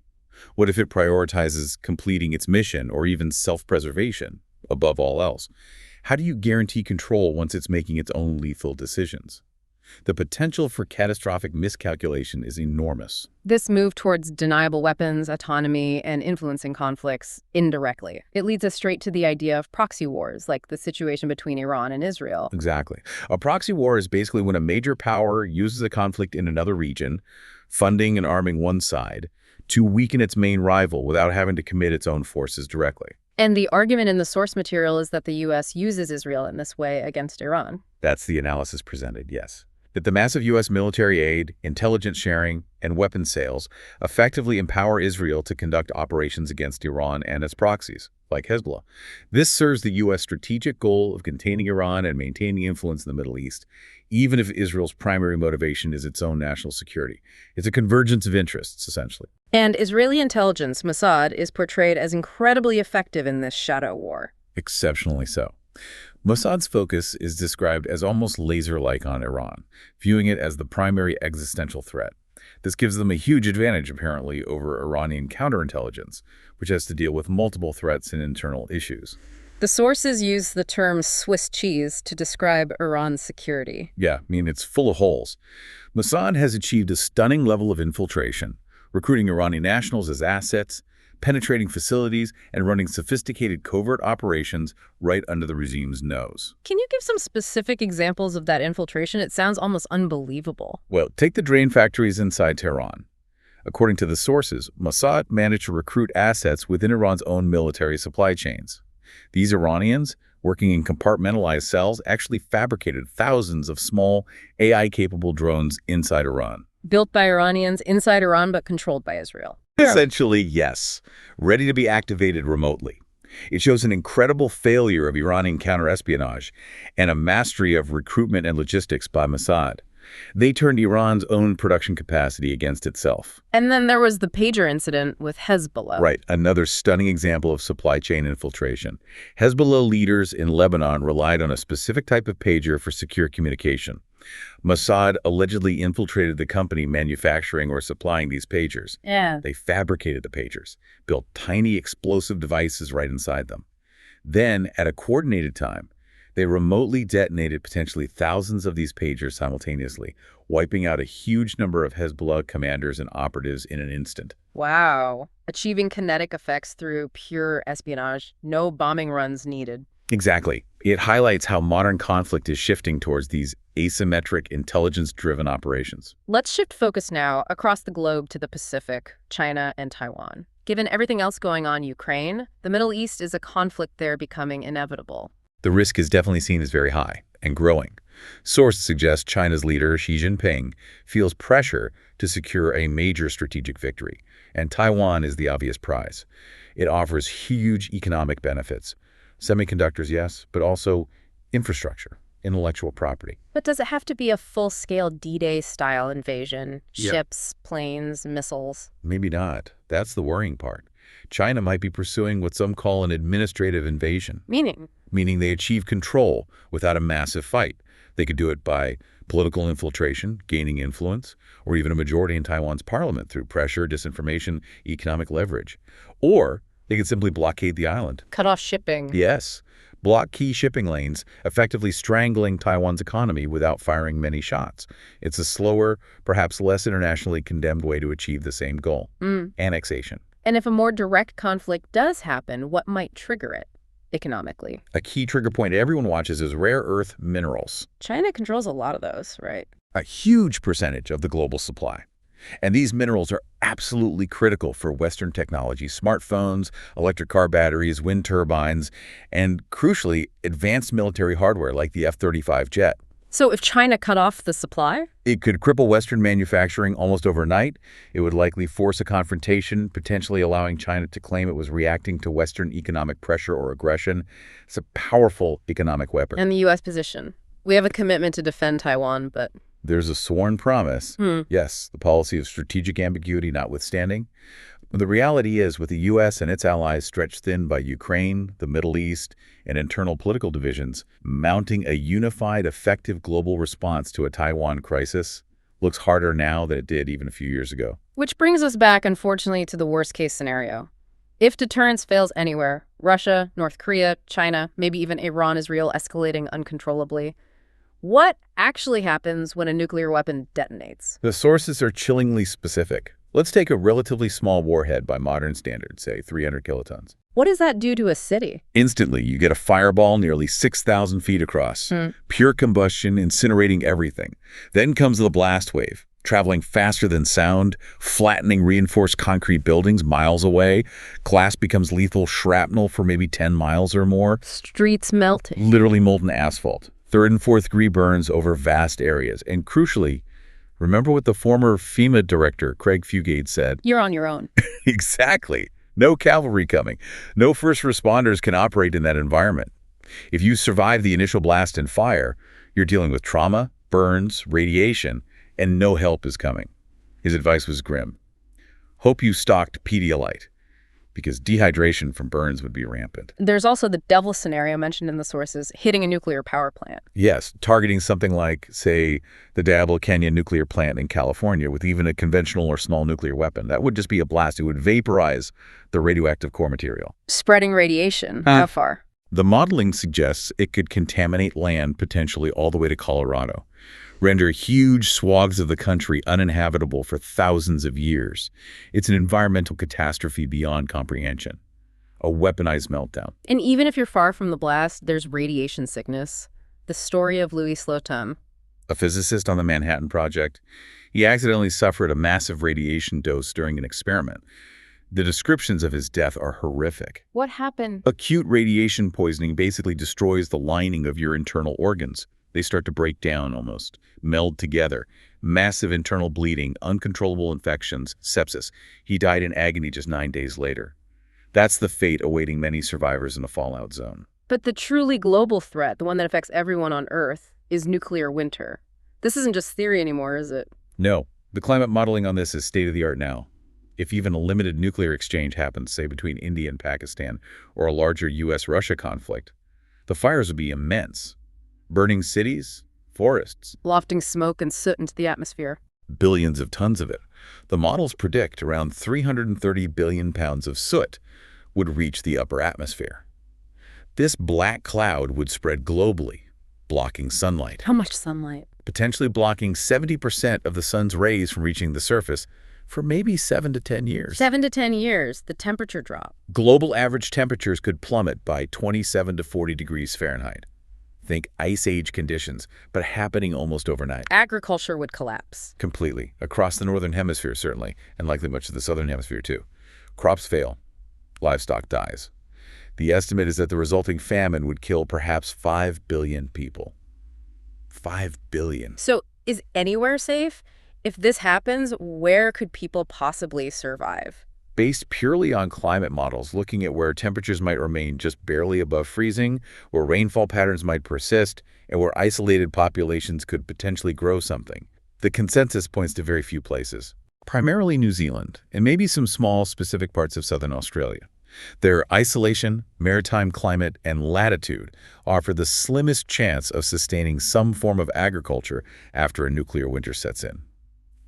What if it prioritizes completing its mission or even self-preservation above all else? How do you guarantee control once it's making its own lethal decisions? The potential for catastrophic miscalculation is enormous. This move towards deniable weapons, autonomy, and influencing conflicts indirectly. It leads us straight to the idea of proxy wars, like the situation between Iran and Israel. Exactly. A proxy war is basically when a major power uses a conflict in another region, funding and arming one side, to weaken its main rival without having to commit its own forces directly. And the argument in the source material is that the U.S. uses Israel in this way against Iran. That's the analysis presented, yes. That the massive U.S. military aid, intelligence sharing, and weapons sales effectively empower Israel to conduct operations against Iran and its proxies, like Hezbollah. This serves the U.S. strategic goal of containing Iran and maintaining influence in the Middle East, even if Israel's primary motivation is its own national security. It's a convergence of interests, essentially. And Israeli intelligence, Mossad, is portrayed as incredibly effective in this shadow war. Exceptionally so. Mossad's focus is described as almost laser-like on Iran, viewing it as the primary existential threat. This gives them a huge advantage, apparently, over Iranian counterintelligence, which has to deal with multiple threats and internal issues. The sources use the term Swiss cheese to describe Iran's security. Yeah, I mean, it's full of holes. Mossad has achieved a stunning level of infiltration, recruiting Iranian nationals as assets, penetrating facilities, and running sophisticated covert operations right under the regime's nose. Can you give some specific examples of that infiltration? It sounds almost unbelievable. Well, take the drone factories inside Tehran. According to the sources, Mossad managed to recruit assets within Iran's own military supply chains. These Iranians, working in compartmentalized cells, actually fabricated thousands of small, AI-capable drones inside Iran. Built by Iranians inside Iran but controlled by Israel. Essentially, yes. Ready to be activated remotely. It shows an incredible failure of Iranian counterespionage and a mastery of recruitment and logistics by Mossad. They turned Iran's own production capacity against itself. And then there was the pager incident with Hezbollah. Right, another stunning example of supply chain infiltration. Hezbollah leaders in Lebanon relied on a specific type of pager for secure communication. Mossad allegedly infiltrated the company manufacturing or supplying these pagers. Yeah. They fabricated the pagers, built tiny explosive devices right inside them. Then, at a coordinated time, They remotely detonated potentially thousands of these pagers simultaneously, wiping out a huge number of Hezbollah commanders and operatives in an instant. Wow. Achieving kinetic effects through pure espionage. No bombing runs needed. Exactly. It highlights how modern conflict is shifting towards these asymmetric, intelligence-driven operations. Let's shift focus now across the globe to the Pacific, China and Taiwan. Given everything else going on in Ukraine, the Middle East is a conflict there becoming inevitable. The risk is definitely seen as very high and growing. Sources suggest China's leader, Xi Jinping, feels pressure to secure a major strategic victory, and Taiwan is the obvious prize. It offers huge economic benefits. Semiconductors, yes, but also infrastructure, intellectual property. But does it have to be a full-scale D-Day style invasion? Yep. Ships, planes, missiles? Maybe not. That's the worrying part. China might be pursuing what some call an administrative invasion. Meaning they achieve control without a massive fight. They could do it by political infiltration, gaining influence, or even a majority in Taiwan's parliament through pressure, disinformation, economic leverage. Or they could simply blockade the island. Cut off shipping. Yes. Block key shipping lanes, effectively strangling Taiwan's economy without firing many shots. It's a slower, perhaps less internationally condemned way to achieve the same goal. Annexation. And if a more direct conflict does happen, what might trigger it economically? A key trigger point everyone watches is rare earth minerals. China controls a lot of those, right? A huge percentage of the global supply. And these minerals are absolutely critical for Western technology, smartphones, electric car batteries, wind turbines, and crucially, advanced military hardware like the F-35 jet. So if China cut off the supply? It could cripple Western manufacturing almost overnight. It would likely force a confrontation, potentially allowing China to claim it was reacting to Western economic pressure or aggression. It's a powerful economic weapon. And the U.S. position. We have a commitment to defend Taiwan, but... There's a sworn promise. Yes, the policy of strategic ambiguity notwithstanding. The reality is, with the U.S. and its allies stretched thin by Ukraine, the Middle East, and internal political divisions, mounting a unified, effective global response to a Taiwan crisis looks harder now than it did even a few years ago. Which brings us back, unfortunately, to the worst-case scenario. If deterrence fails anywhere, Russia, North Korea, China, maybe even Iran, Israel escalating uncontrollably, what actually happens when a nuclear weapon detonates? The sources are chillingly specific. Let's take a relatively small warhead by modern standards, say 300 kilotons. What does that do to a city? Instantly, you get a fireball nearly 6,000 feet across. Pure combustion, incinerating everything. Then comes the blast wave, traveling faster than sound, flattening reinforced concrete buildings miles away. Glass becomes lethal shrapnel for maybe 10 miles or more. Streets melting. Literally molten asphalt. Third and fourth degree burns over vast areas. And crucially, remember what the former FEMA director, Craig Fugate, said? You're on your own. Exactly. No cavalry coming. No first responders can operate in that environment. If you survive the initial blast and fire, you're dealing with trauma, burns, radiation, and no help is coming. His advice was grim. Hope you stocked Pedialyte, because dehydration from burns would be rampant. There's also the devil scenario mentioned in the sources, hitting a nuclear power plant. Yes, targeting something like, say, the Diablo Canyon nuclear plant in California with even a conventional or small nuclear weapon. That would just be a blast. It would vaporize the radioactive core material. Spreading radiation. How far? The modeling suggests it could contaminate land potentially all the way to Colorado, render huge swaths of the country uninhabitable for thousands of years. It's an environmental catastrophe beyond comprehension, a weaponized meltdown. And even if you're far from the blast, there's radiation sickness. The story of Louis Slotin, a physicist on the Manhattan Project, he accidentally suffered a massive radiation dose during an experiment. The descriptions of his death are horrific. What happened? Acute radiation poisoning basically destroys the lining of your internal organs. They start to break down almost, meld together. Massive internal bleeding, uncontrollable infections, sepsis. He died in agony just 9 days later. That's the fate awaiting many survivors in a fallout zone. But the truly global threat, the one that affects everyone on Earth, is nuclear winter. This isn't just theory anymore, is it? No. The climate modeling on this is state-of-the-art now. If even a limited nuclear exchange happens, say between India and Pakistan, or a larger U.S.-Russia conflict, the fires would be immense. Burning cities, forests. Lofting smoke and soot into the atmosphere. Billions of tons of it. The models predict around 330 billion pounds of soot would reach the upper atmosphere. This black cloud would spread globally, blocking sunlight, How much sunlight? potentially blocking 70% of the sun's rays from reaching the surface for maybe 7 to 10 years. 7 to 10 years, the temperature drop. Global average temperatures could plummet by 27 to 40 degrees Fahrenheit. Think ice age conditions, but happening almost overnight. Agriculture would collapse. Completely. Across the northern hemisphere, certainly, and likely much of the southern hemisphere, too. Crops fail. Livestock dies. The estimate is that the resulting famine would kill perhaps 5 billion people. 5 billion. So is anywhere safe? If this happens, where could people possibly survive? Based purely on climate models, looking at where temperatures might remain just barely above freezing, where rainfall patterns might persist, and where isolated populations could potentially grow something, the consensus points to very few places. Primarily New Zealand, and maybe some small, specific parts of southern Australia. Their isolation, maritime climate, and latitude offer the slimmest chance of sustaining some form of agriculture after a nuclear winter sets in.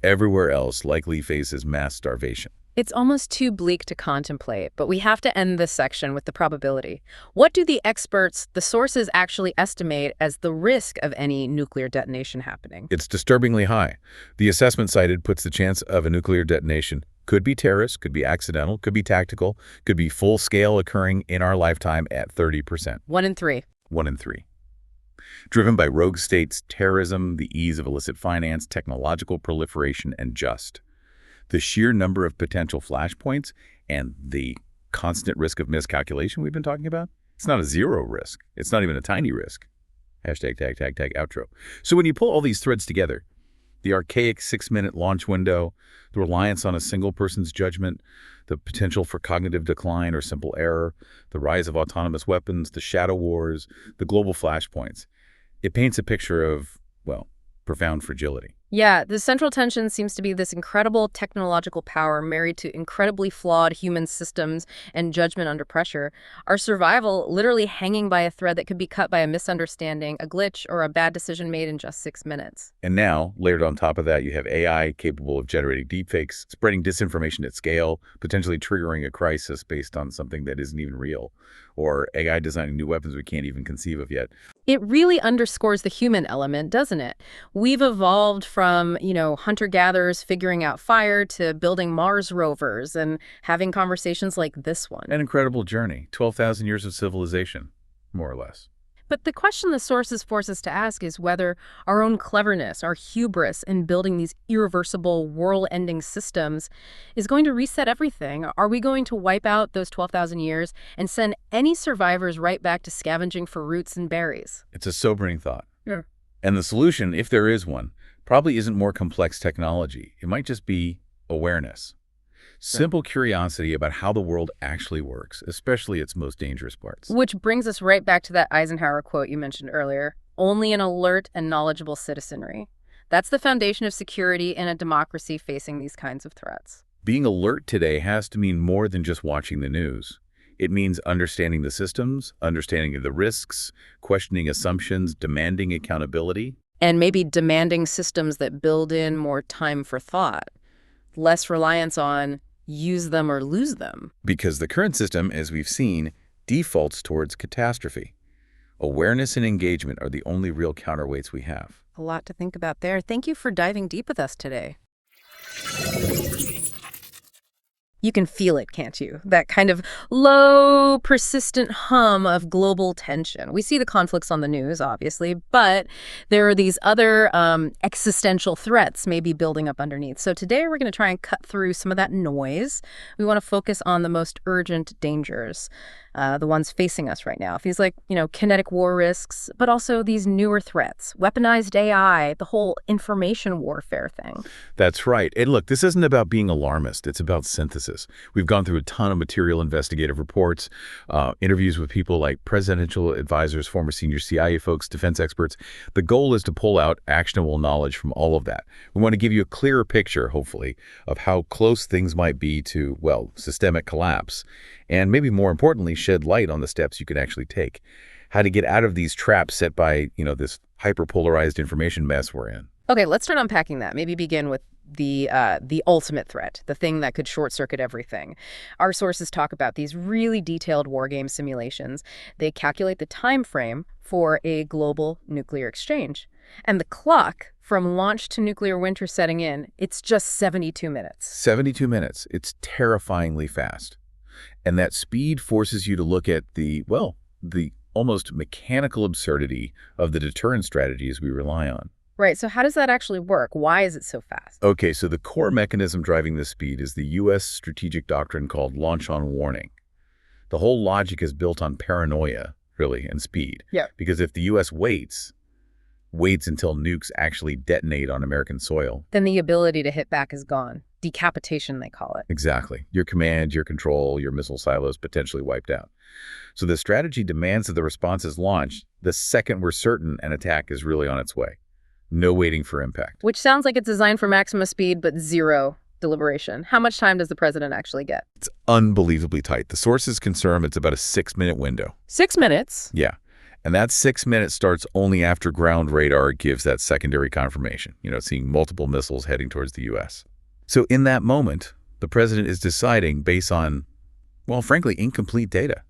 Everywhere else likely faces mass starvation. It's almost too bleak to contemplate, but we have to end this section with the probability. What do the experts, the sources, actually estimate as the risk of any nuclear detonation happening? It's disturbingly high. The assessment cited puts the chance of a nuclear detonation, could be terrorist, could be accidental, could be tactical, could be full-scale occurring in our lifetime at 30%. 1 in 3. 1 in 3. Driven by rogue states, terrorism, the ease of illicit finance, technological proliferation, and just the sheer number of potential flashpoints and the constant risk of miscalculation we've been talking about. It's not a zero risk. It's not even a tiny risk. Hashtag tag, tag, tag, outro. So when you pull all these threads together, the archaic 6-minute launch window, the reliance on a single person's judgment, the potential for cognitive decline or simple error, the rise of autonomous weapons, the shadow wars, the global flashpoints, it paints a picture of, well, profound fragility. Yeah, the central tension seems to be this incredible technological power married to incredibly flawed human systems and judgment under pressure. Our survival literally hanging by a thread that could be cut by a misunderstanding, a glitch, or a bad decision made in just 6 minutes. And now, layered on top of that, you have AI capable of generating deepfakes, spreading disinformation at scale, potentially triggering a crisis based on something that isn't even real, or AI designing new weapons we can't even conceive of yet. It really underscores the human element, doesn't it? We've evolved from, hunter-gatherers figuring out fire to building Mars rovers and having conversations like this one. An incredible journey, 12,000 years of civilization, more or less. But the question the sources force us to ask is whether our own cleverness, our hubris in building these irreversible, world-ending systems is going to reset everything. Are we going to wipe out those 12,000 years and send any survivors right back to scavenging for roots and berries? It's a sobering thought. Yeah. And the solution, if there is one, probably isn't more complex technology. It might just be awareness. Simple curiosity about how the world actually works, especially its most dangerous parts. Which brings us right back to that Eisenhower quote you mentioned earlier, only an alert and knowledgeable citizenry. That's the foundation of security in a democracy facing these kinds of threats. Being alert today has to mean more than just watching the news. It means understanding the systems, understanding the risks, questioning assumptions, demanding accountability. And maybe demanding systems that build in more time for thought, less reliance on use them or lose them. Because the current system, as we've seen, defaults towards catastrophe. Awareness and engagement are the only real counterweights we have. A lot to think about there. Thank you for diving deep with us today. You can feel it, can't you? That kind of low, persistent hum of global tension. We see the conflicts on the news, obviously, but there are these other existential threats maybe building up underneath. So today we're going to try and cut through some of that noise. We want to focus on the most urgent dangers, the ones facing us right now. Things like, kinetic war risks, but also these newer threats, weaponized AI, the whole information warfare thing. That's right. And look, this isn't about being alarmist. It's about synthesis. We've gone through a ton of material, investigative reports, interviews with people like presidential advisors, former senior CIA folks, defense experts. The goal is to pull out actionable knowledge from all of that. We want to give you a clearer picture, hopefully, of how close things might be to, well, systemic collapse. And maybe more importantly, shed light on the steps you can actually take. How to get out of these traps set by, this hyper-polarized information mess we're in. Okay, let's start unpacking that. Maybe begin with the ultimate threat, the thing that could short-circuit everything. Our sources talk about these really detailed war game simulations. They calculate the time frame for a global nuclear exchange. And the clock from launch to nuclear winter setting in, it's just 72 minutes. 72 minutes. It's terrifyingly fast. And that speed forces you to look at the almost mechanical absurdity of the deterrence strategies we rely on. Right, so how does that actually work? Why is it so fast? Okay, so the core mechanism driving this speed is the U.S. strategic doctrine called launch on warning. The whole logic is built on paranoia, really, and speed. Yeah. Because if the U.S. waits until nukes actually detonate on American soil, then the ability to hit back is gone. Decapitation, they call it. Exactly. Your command, your control, your missile silos potentially wiped out. So the strategy demands that the response is launched the second we're certain an attack is really on its way. No waiting for impact. Which sounds like it's designed for maximum speed, but zero deliberation. How much time does the president actually get? It's unbelievably tight. The sources confirm it's about a 6-minute window. 6 minutes? Yeah. And that 6 minutes starts only after ground radar gives that secondary confirmation, seeing multiple missiles heading towards the U.S. So in that moment, the president is deciding based on, well, frankly, incomplete data,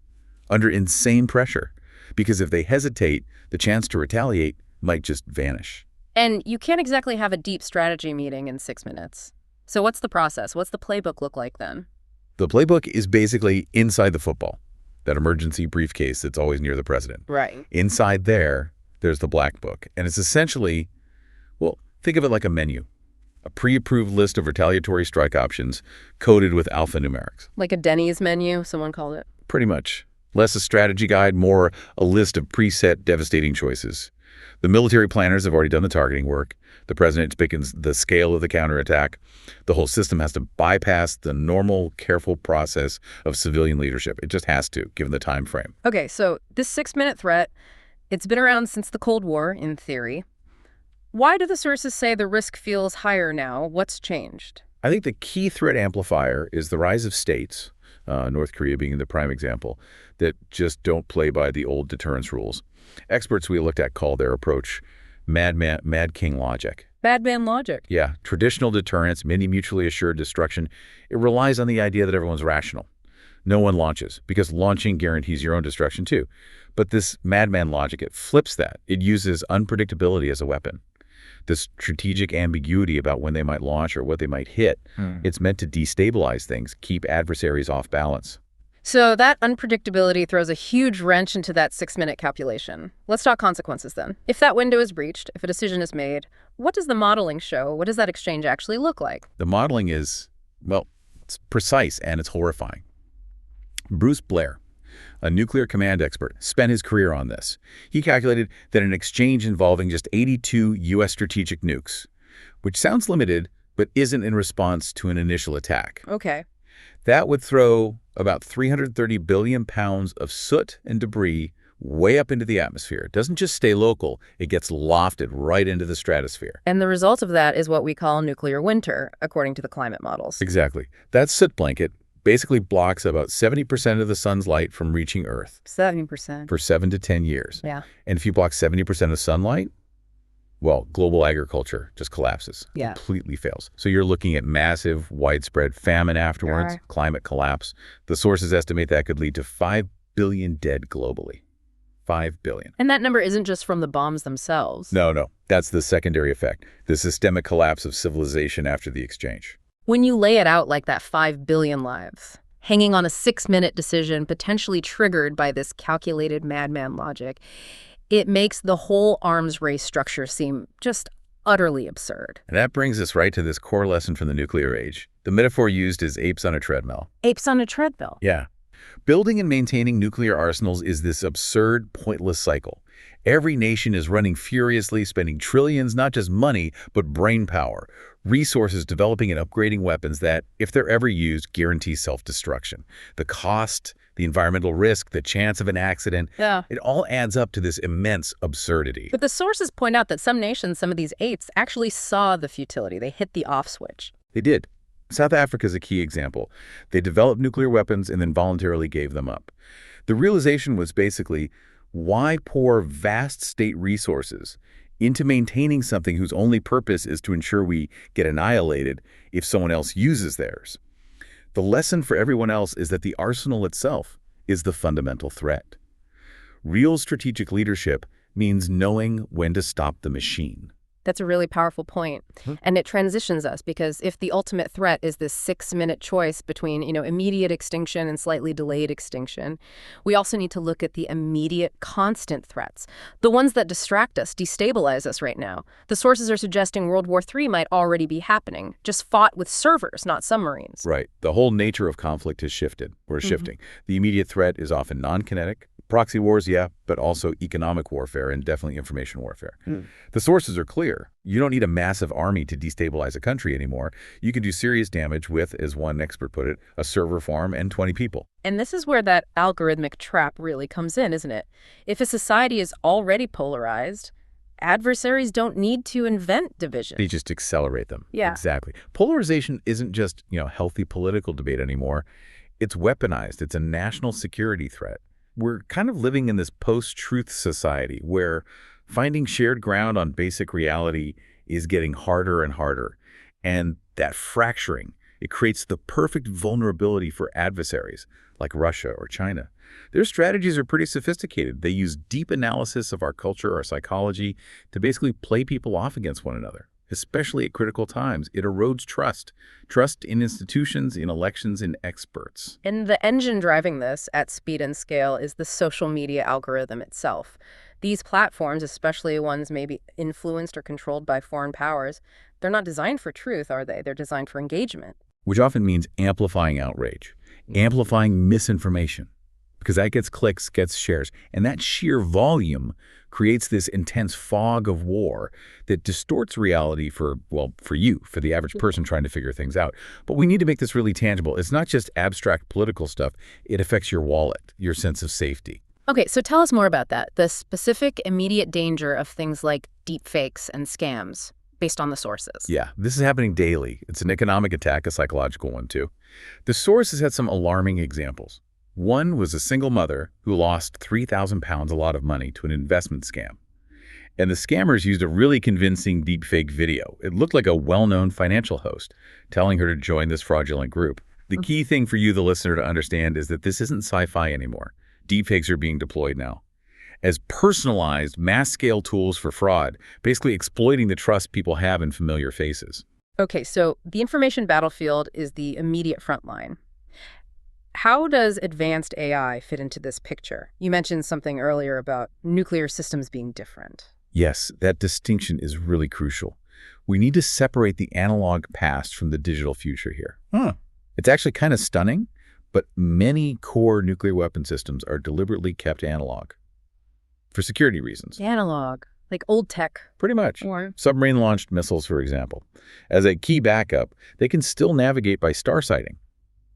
under insane pressure. Because if they hesitate, the chance to retaliate might just vanish. And you can't exactly have a deep strategy meeting in 6 minutes. So what's the process? What's the playbook look like then? The playbook is basically inside the football, that emergency briefcase that's always near the president. Right. Inside there's the black book. And it's essentially, well, think of it like a menu. A pre-approved list of retaliatory strike options coded with alphanumerics. Like a Denny's menu, someone called it. Pretty much. Less a strategy guide, more a list of preset devastating choices. The military planners have already done the targeting work. The president pickens the scale of the counterattack. The whole system has to bypass the normal, careful process of civilian leadership. It just has to, given the time frame. Okay, so this 6-minute threat, it's been around since the Cold War, in theory. Why do the sources say the risk feels higher now? What's changed? I think the key threat amplifier is the rise of states, North Korea being the prime example, that just don't play by the old deterrence rules. Experts we looked at call their approach Mad King logic. Bad man logic. Yeah, traditional deterrence, many mutually assured destruction, it relies on the idea that everyone's rational. No one launches, because launching guarantees your own destruction too. But this madman logic, it flips that. It uses unpredictability as a weapon. This strategic ambiguity about when they might launch or what they might hit, it's meant to destabilize things, keep adversaries off balance. So that unpredictability throws a huge wrench into that 6-minute calculation. Let's talk consequences then. If that window is breached, if a decision is made, what does the modeling show? What does that exchange actually look like? The modeling is, well, it's precise and it's horrifying. Bruce Blair, a nuclear command expert, spent his career on this. He calculated that an exchange involving just 82 U.S. strategic nukes, which sounds limited, but isn't in response to an initial attack. Okay. That would throw about 330 billion pounds of soot and debris way up into the atmosphere. It doesn't just stay local, it gets lofted right into the stratosphere. And the result of that is what we call nuclear winter, according to the climate models. Exactly. That soot blanket basically blocks about 70% of the sun's light from reaching Earth. 70%. For 7 to 10 years. Yeah. And if you block 70% of sunlight, well, global agriculture just collapses. Yeah. Completely fails. So you're looking at massive, widespread famine afterwards, climate collapse. The sources estimate that could lead to 5 billion dead globally. 5 billion. And that number isn't just from the bombs themselves. No. That's the secondary effect, the systemic collapse of civilization after the exchange. When you lay it out like that, 5 billion lives, hanging on a 6-minute decision potentially triggered by this calculated madman logic, it makes the whole arms race structure seem just utterly absurd. And that brings us right to this core lesson from the nuclear age. The metaphor used is apes on a treadmill. Apes on a treadmill? Yeah. Building and maintaining nuclear arsenals is this absurd, pointless cycle. Every nation is running furiously, spending trillions, not just money, but brain power, resources developing and upgrading weapons that, if they're ever used, guarantee self-destruction. The cost, the environmental risk, the chance of an accident, it all adds up to this immense absurdity. But the sources point out that some nations, some of these apes, actually saw the futility. They hit the off switch. They did. South Africa is a key example. They developed nuclear weapons and then voluntarily gave them up. The realization was basically, why pour vast state resources into maintaining something whose only purpose is to ensure we get annihilated if someone else uses theirs. The lesson for everyone else is that the arsenal itself is the fundamental threat. Real strategic leadership means knowing when to stop the machine. That's a really powerful point. And it transitions us because if the ultimate threat is this 6-minute choice between, immediate extinction and slightly delayed extinction, we also need to look at the immediate constant threats, the ones that distract us, destabilize us right now. The sources are suggesting World War III might already be happening, just fought with servers, not submarines. Right. The whole nature of conflict has shifted. We're shifting. The immediate threat is often non-kinetic. Proxy wars, yeah, but also economic warfare and definitely information warfare. The sources are clear. You don't need a massive army to destabilize a country anymore. You can do serious damage with, as one expert put it, a server farm and 20 people. And this is where that algorithmic trap really comes in, isn't it? If a society is already polarized, adversaries don't need to invent division. They just accelerate them. Yeah. Exactly. Polarization isn't just, healthy political debate anymore. It's weaponized. It's a national security threat. We're kind of living in this post-truth society where finding shared ground on basic reality is getting harder and harder. And that fracturing, it creates the perfect vulnerability for adversaries like Russia or China. Their strategies are pretty sophisticated. They use deep analysis of our culture, our psychology, to basically play people off against one another. Especially at critical times, it erodes trust. Trust in institutions, in elections, in experts. And the engine driving this at speed and scale is the social media algorithm itself. These platforms, especially ones maybe influenced or controlled by foreign powers, they're not designed for truth, are they? They're designed for engagement. Which often means amplifying outrage, amplifying misinformation. Because that gets clicks, gets shares. And that sheer volume creates this intense fog of war that distorts reality for you, for the average person trying to figure things out. But we need to make this really tangible. It's not just abstract political stuff. It affects your wallet, your sense of safety. Okay, so tell us more about that, the specific immediate danger of things like deepfakes and scams based on the sources. Yeah, this is happening daily. It's an economic attack, a psychological one too. The sources had some alarming examples. One was a single mother who lost 3,000 pounds, a lot of money, to an investment scam. And the scammers used a really convincing deepfake video. It looked like a well-known financial host telling her to join this fraudulent group. The key thing for you, the listener, to understand is that this isn't sci-fi anymore. Deepfakes are being deployed now as personalized, mass-scale tools for fraud, basically exploiting the trust people have in familiar faces. Okay, so the information battlefield is the immediate front line. How does advanced AI fit into this picture? You mentioned something earlier about nuclear systems being different. Yes, that distinction is really crucial. We need to separate the analog past from the digital future here. It's actually kind of stunning, but many core nuclear weapon systems are deliberately kept analog for security reasons. Analog, like old tech. Pretty much. Or submarine-launched missiles, for example. As a key backup, they can still navigate by star sighting,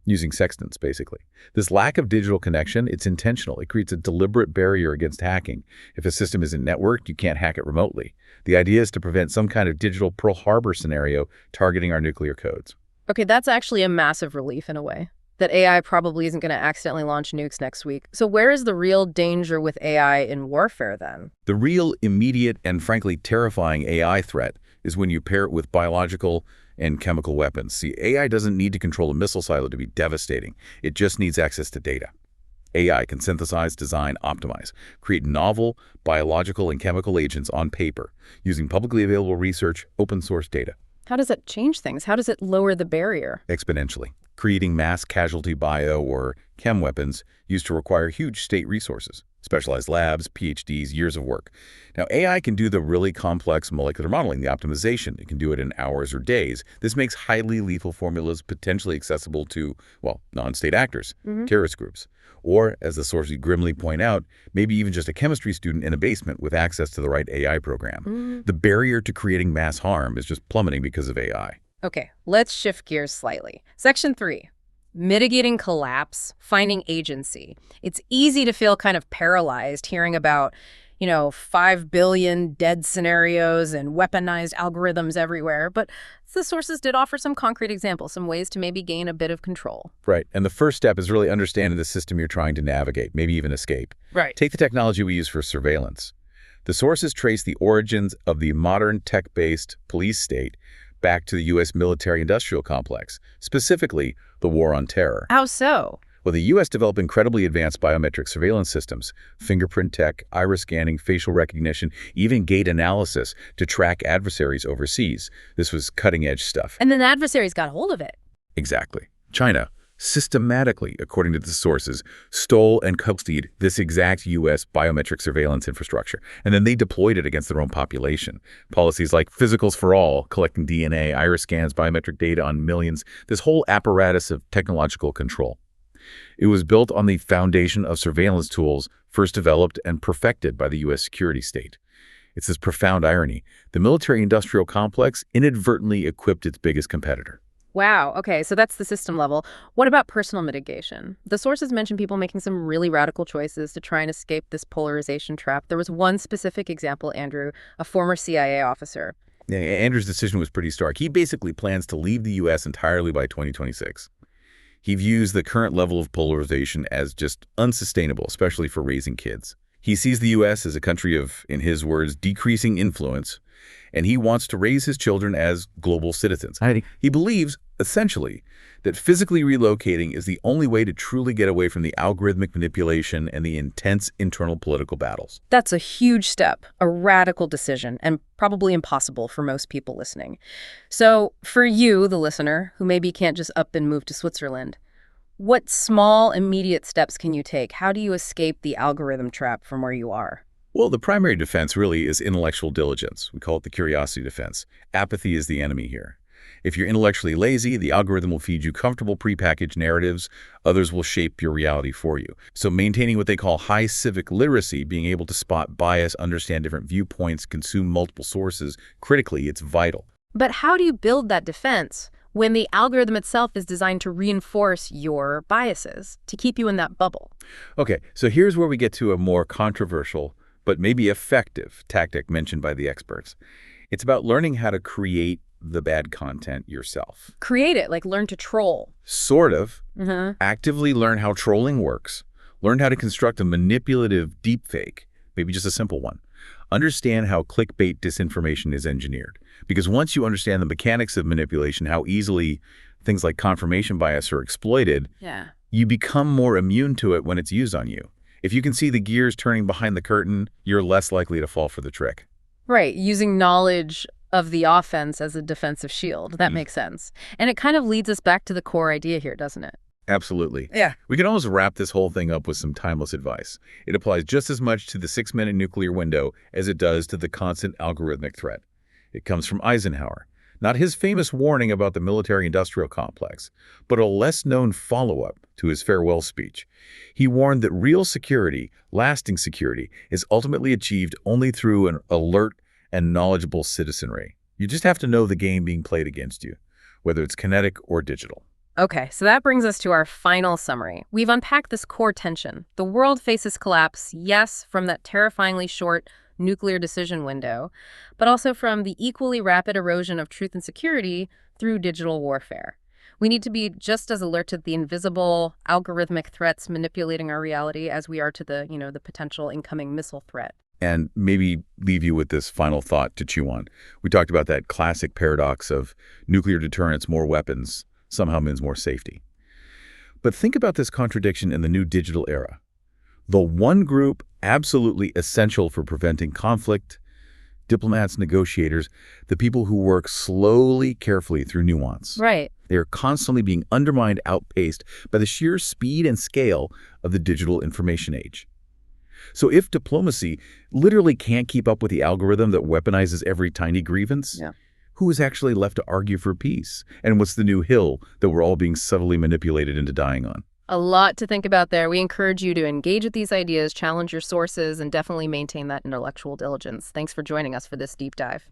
using sextants, basically. This lack of digital connection, it's intentional. It creates a deliberate barrier against hacking. If a system isn't networked, you can't hack it remotely. The idea is to prevent some kind of digital Pearl Harbor scenario targeting our nuclear codes. Okay, that's actually a massive relief in a way, that AI probably isn't going to accidentally launch nukes next week. So where is the real danger with AI in warfare then? The real immediate and frankly terrifying AI threat is when you pair it with biological and chemical weapons. See, AI doesn't need to control a missile silo to be devastating. It just needs access to data. AI can synthesize, design, optimize, create novel biological and chemical agents on paper using publicly available research, open source data. How does it change things? How does it lower the barrier? Exponentially. Creating mass casualty bio or chem weapons used to require huge state resources, specialized labs, PhDs, years of work. Now, AI can do the really complex molecular modeling, the optimization. It can do it in hours or days. This makes highly lethal formulas potentially accessible to, non-state actors, terrorist groups, or, as the sources grimly point out, maybe even just a chemistry student in a basement with access to the right AI program. The barrier to creating mass harm is just plummeting because of AI. Okay, let's shift gears slightly. Section 3. Mitigating collapse, finding agency. It's easy to feel kind of paralyzed hearing about, 5 billion dead scenarios and weaponized algorithms everywhere, but the sources did offer some concrete examples, some ways to maybe gain a bit of control. Right, and the first step is really understanding the system you're trying to navigate, maybe even escape. Right. Take the technology we use for surveillance. The sources trace the origins of the modern tech-based police state back to the U.S. military-industrial complex, specifically the War on Terror. How so? Well, the U.S. developed incredibly advanced biometric surveillance systems, fingerprint tech, iris scanning, facial recognition, even gait analysis to track adversaries overseas. This was cutting-edge stuff. And then the adversaries got hold of it. Exactly. China systematically, according to the sources, stole and copied this exact U.S. biometric surveillance infrastructure, and then they deployed it against their own population. Policies like Physicals for All, collecting DNA, iris scans, biometric data on millions, this whole apparatus of technological control. It was built on the foundation of surveillance tools first developed and perfected by the U.S. security state. It's this profound irony. The military-industrial complex inadvertently equipped its biggest competitor. Wow. Okay, so that's the system level. What about personal mitigation? The sources mention people making some really radical choices to try and escape this polarization trap. There was one specific example, Andrew, a former CIA officer. Yeah, Andrew's decision was pretty stark. He basically plans to leave the U.S. entirely by 2026. He views the current level of polarization as just unsustainable, especially for raising kids. He sees the U.S. as a country of, in his words, decreasing influence, and he wants to raise his children as global citizens. He believes, essentially, that physically relocating is the only way to truly get away from the algorithmic manipulation and the intense internal political battles. That's a huge step, a radical decision, and probably impossible for most people listening. So for you, the listener, who maybe can't just up and move to Switzerland, what small, immediate steps can you take? How do you escape the algorithm trap from where you are? Well, the primary defense really is intellectual diligence. We call it the curiosity defense. Apathy is the enemy here. If you're intellectually lazy, the algorithm will feed you comfortable prepackaged narratives. Others will shape your reality for you. So maintaining what they call high civic literacy, being able to spot bias, understand different viewpoints, consume multiple sources, critically, it's vital. But how do you build that defense when the algorithm itself is designed to reinforce your biases, to keep you in that bubble? Okay, so here's where we get to a more controversial but maybe effective tactic mentioned by the experts. It's about learning how to create the bad content yourself. Create it, like learn to troll. Sort of. Actively learn how trolling works. Learn how to construct a manipulative deepfake, maybe just a simple one. Understand how clickbait disinformation is engineered. Because once you understand the mechanics of manipulation, how easily things like confirmation bias are exploited, you become more immune to it when it's used on you. If you can see the gears turning behind the curtain, you're less likely to fall for the trick. Right, using knowledge of the offense as a defensive shield. That makes sense. And it kind of leads us back to the core idea here, doesn't it? Absolutely. Yeah. We can almost wrap this whole thing up with some timeless advice. It applies just as much to the 6-minute nuclear window as it does to the constant algorithmic threat. It comes from Eisenhower. Not his famous warning about the military-industrial complex, but a less-known follow-up to his farewell speech. He warned that real security, lasting security, is ultimately achieved only through an alert and knowledgeable citizenry. You just have to know the game being played against you, whether it's kinetic or digital. Okay, so that brings us to our final summary. We've unpacked this core tension. The world faces collapse, yes, from that terrifyingly short nuclear decision window, but also from the equally rapid erosion of truth and security through digital warfare. We need to be just as alert to the invisible algorithmic threats manipulating our reality as we are to the potential incoming missile threat. And maybe leave you with this final thought to chew on. We talked about that classic paradox of nuclear deterrence, more weapons, somehow means more safety. But think about this contradiction in the new digital era. The one group absolutely essential for preventing conflict, diplomats, negotiators, the people who work slowly, carefully through nuance. Right. They are constantly being undermined, outpaced by the sheer speed and scale of the digital information age. So if diplomacy literally can't keep up with the algorithm that weaponizes every tiny grievance, who is actually left to argue for peace? And what's the new hill that we're all being subtly manipulated into dying on? A lot to think about there. We encourage you to engage with these ideas, challenge your sources, and definitely maintain that intellectual diligence. Thanks for joining us for this deep dive.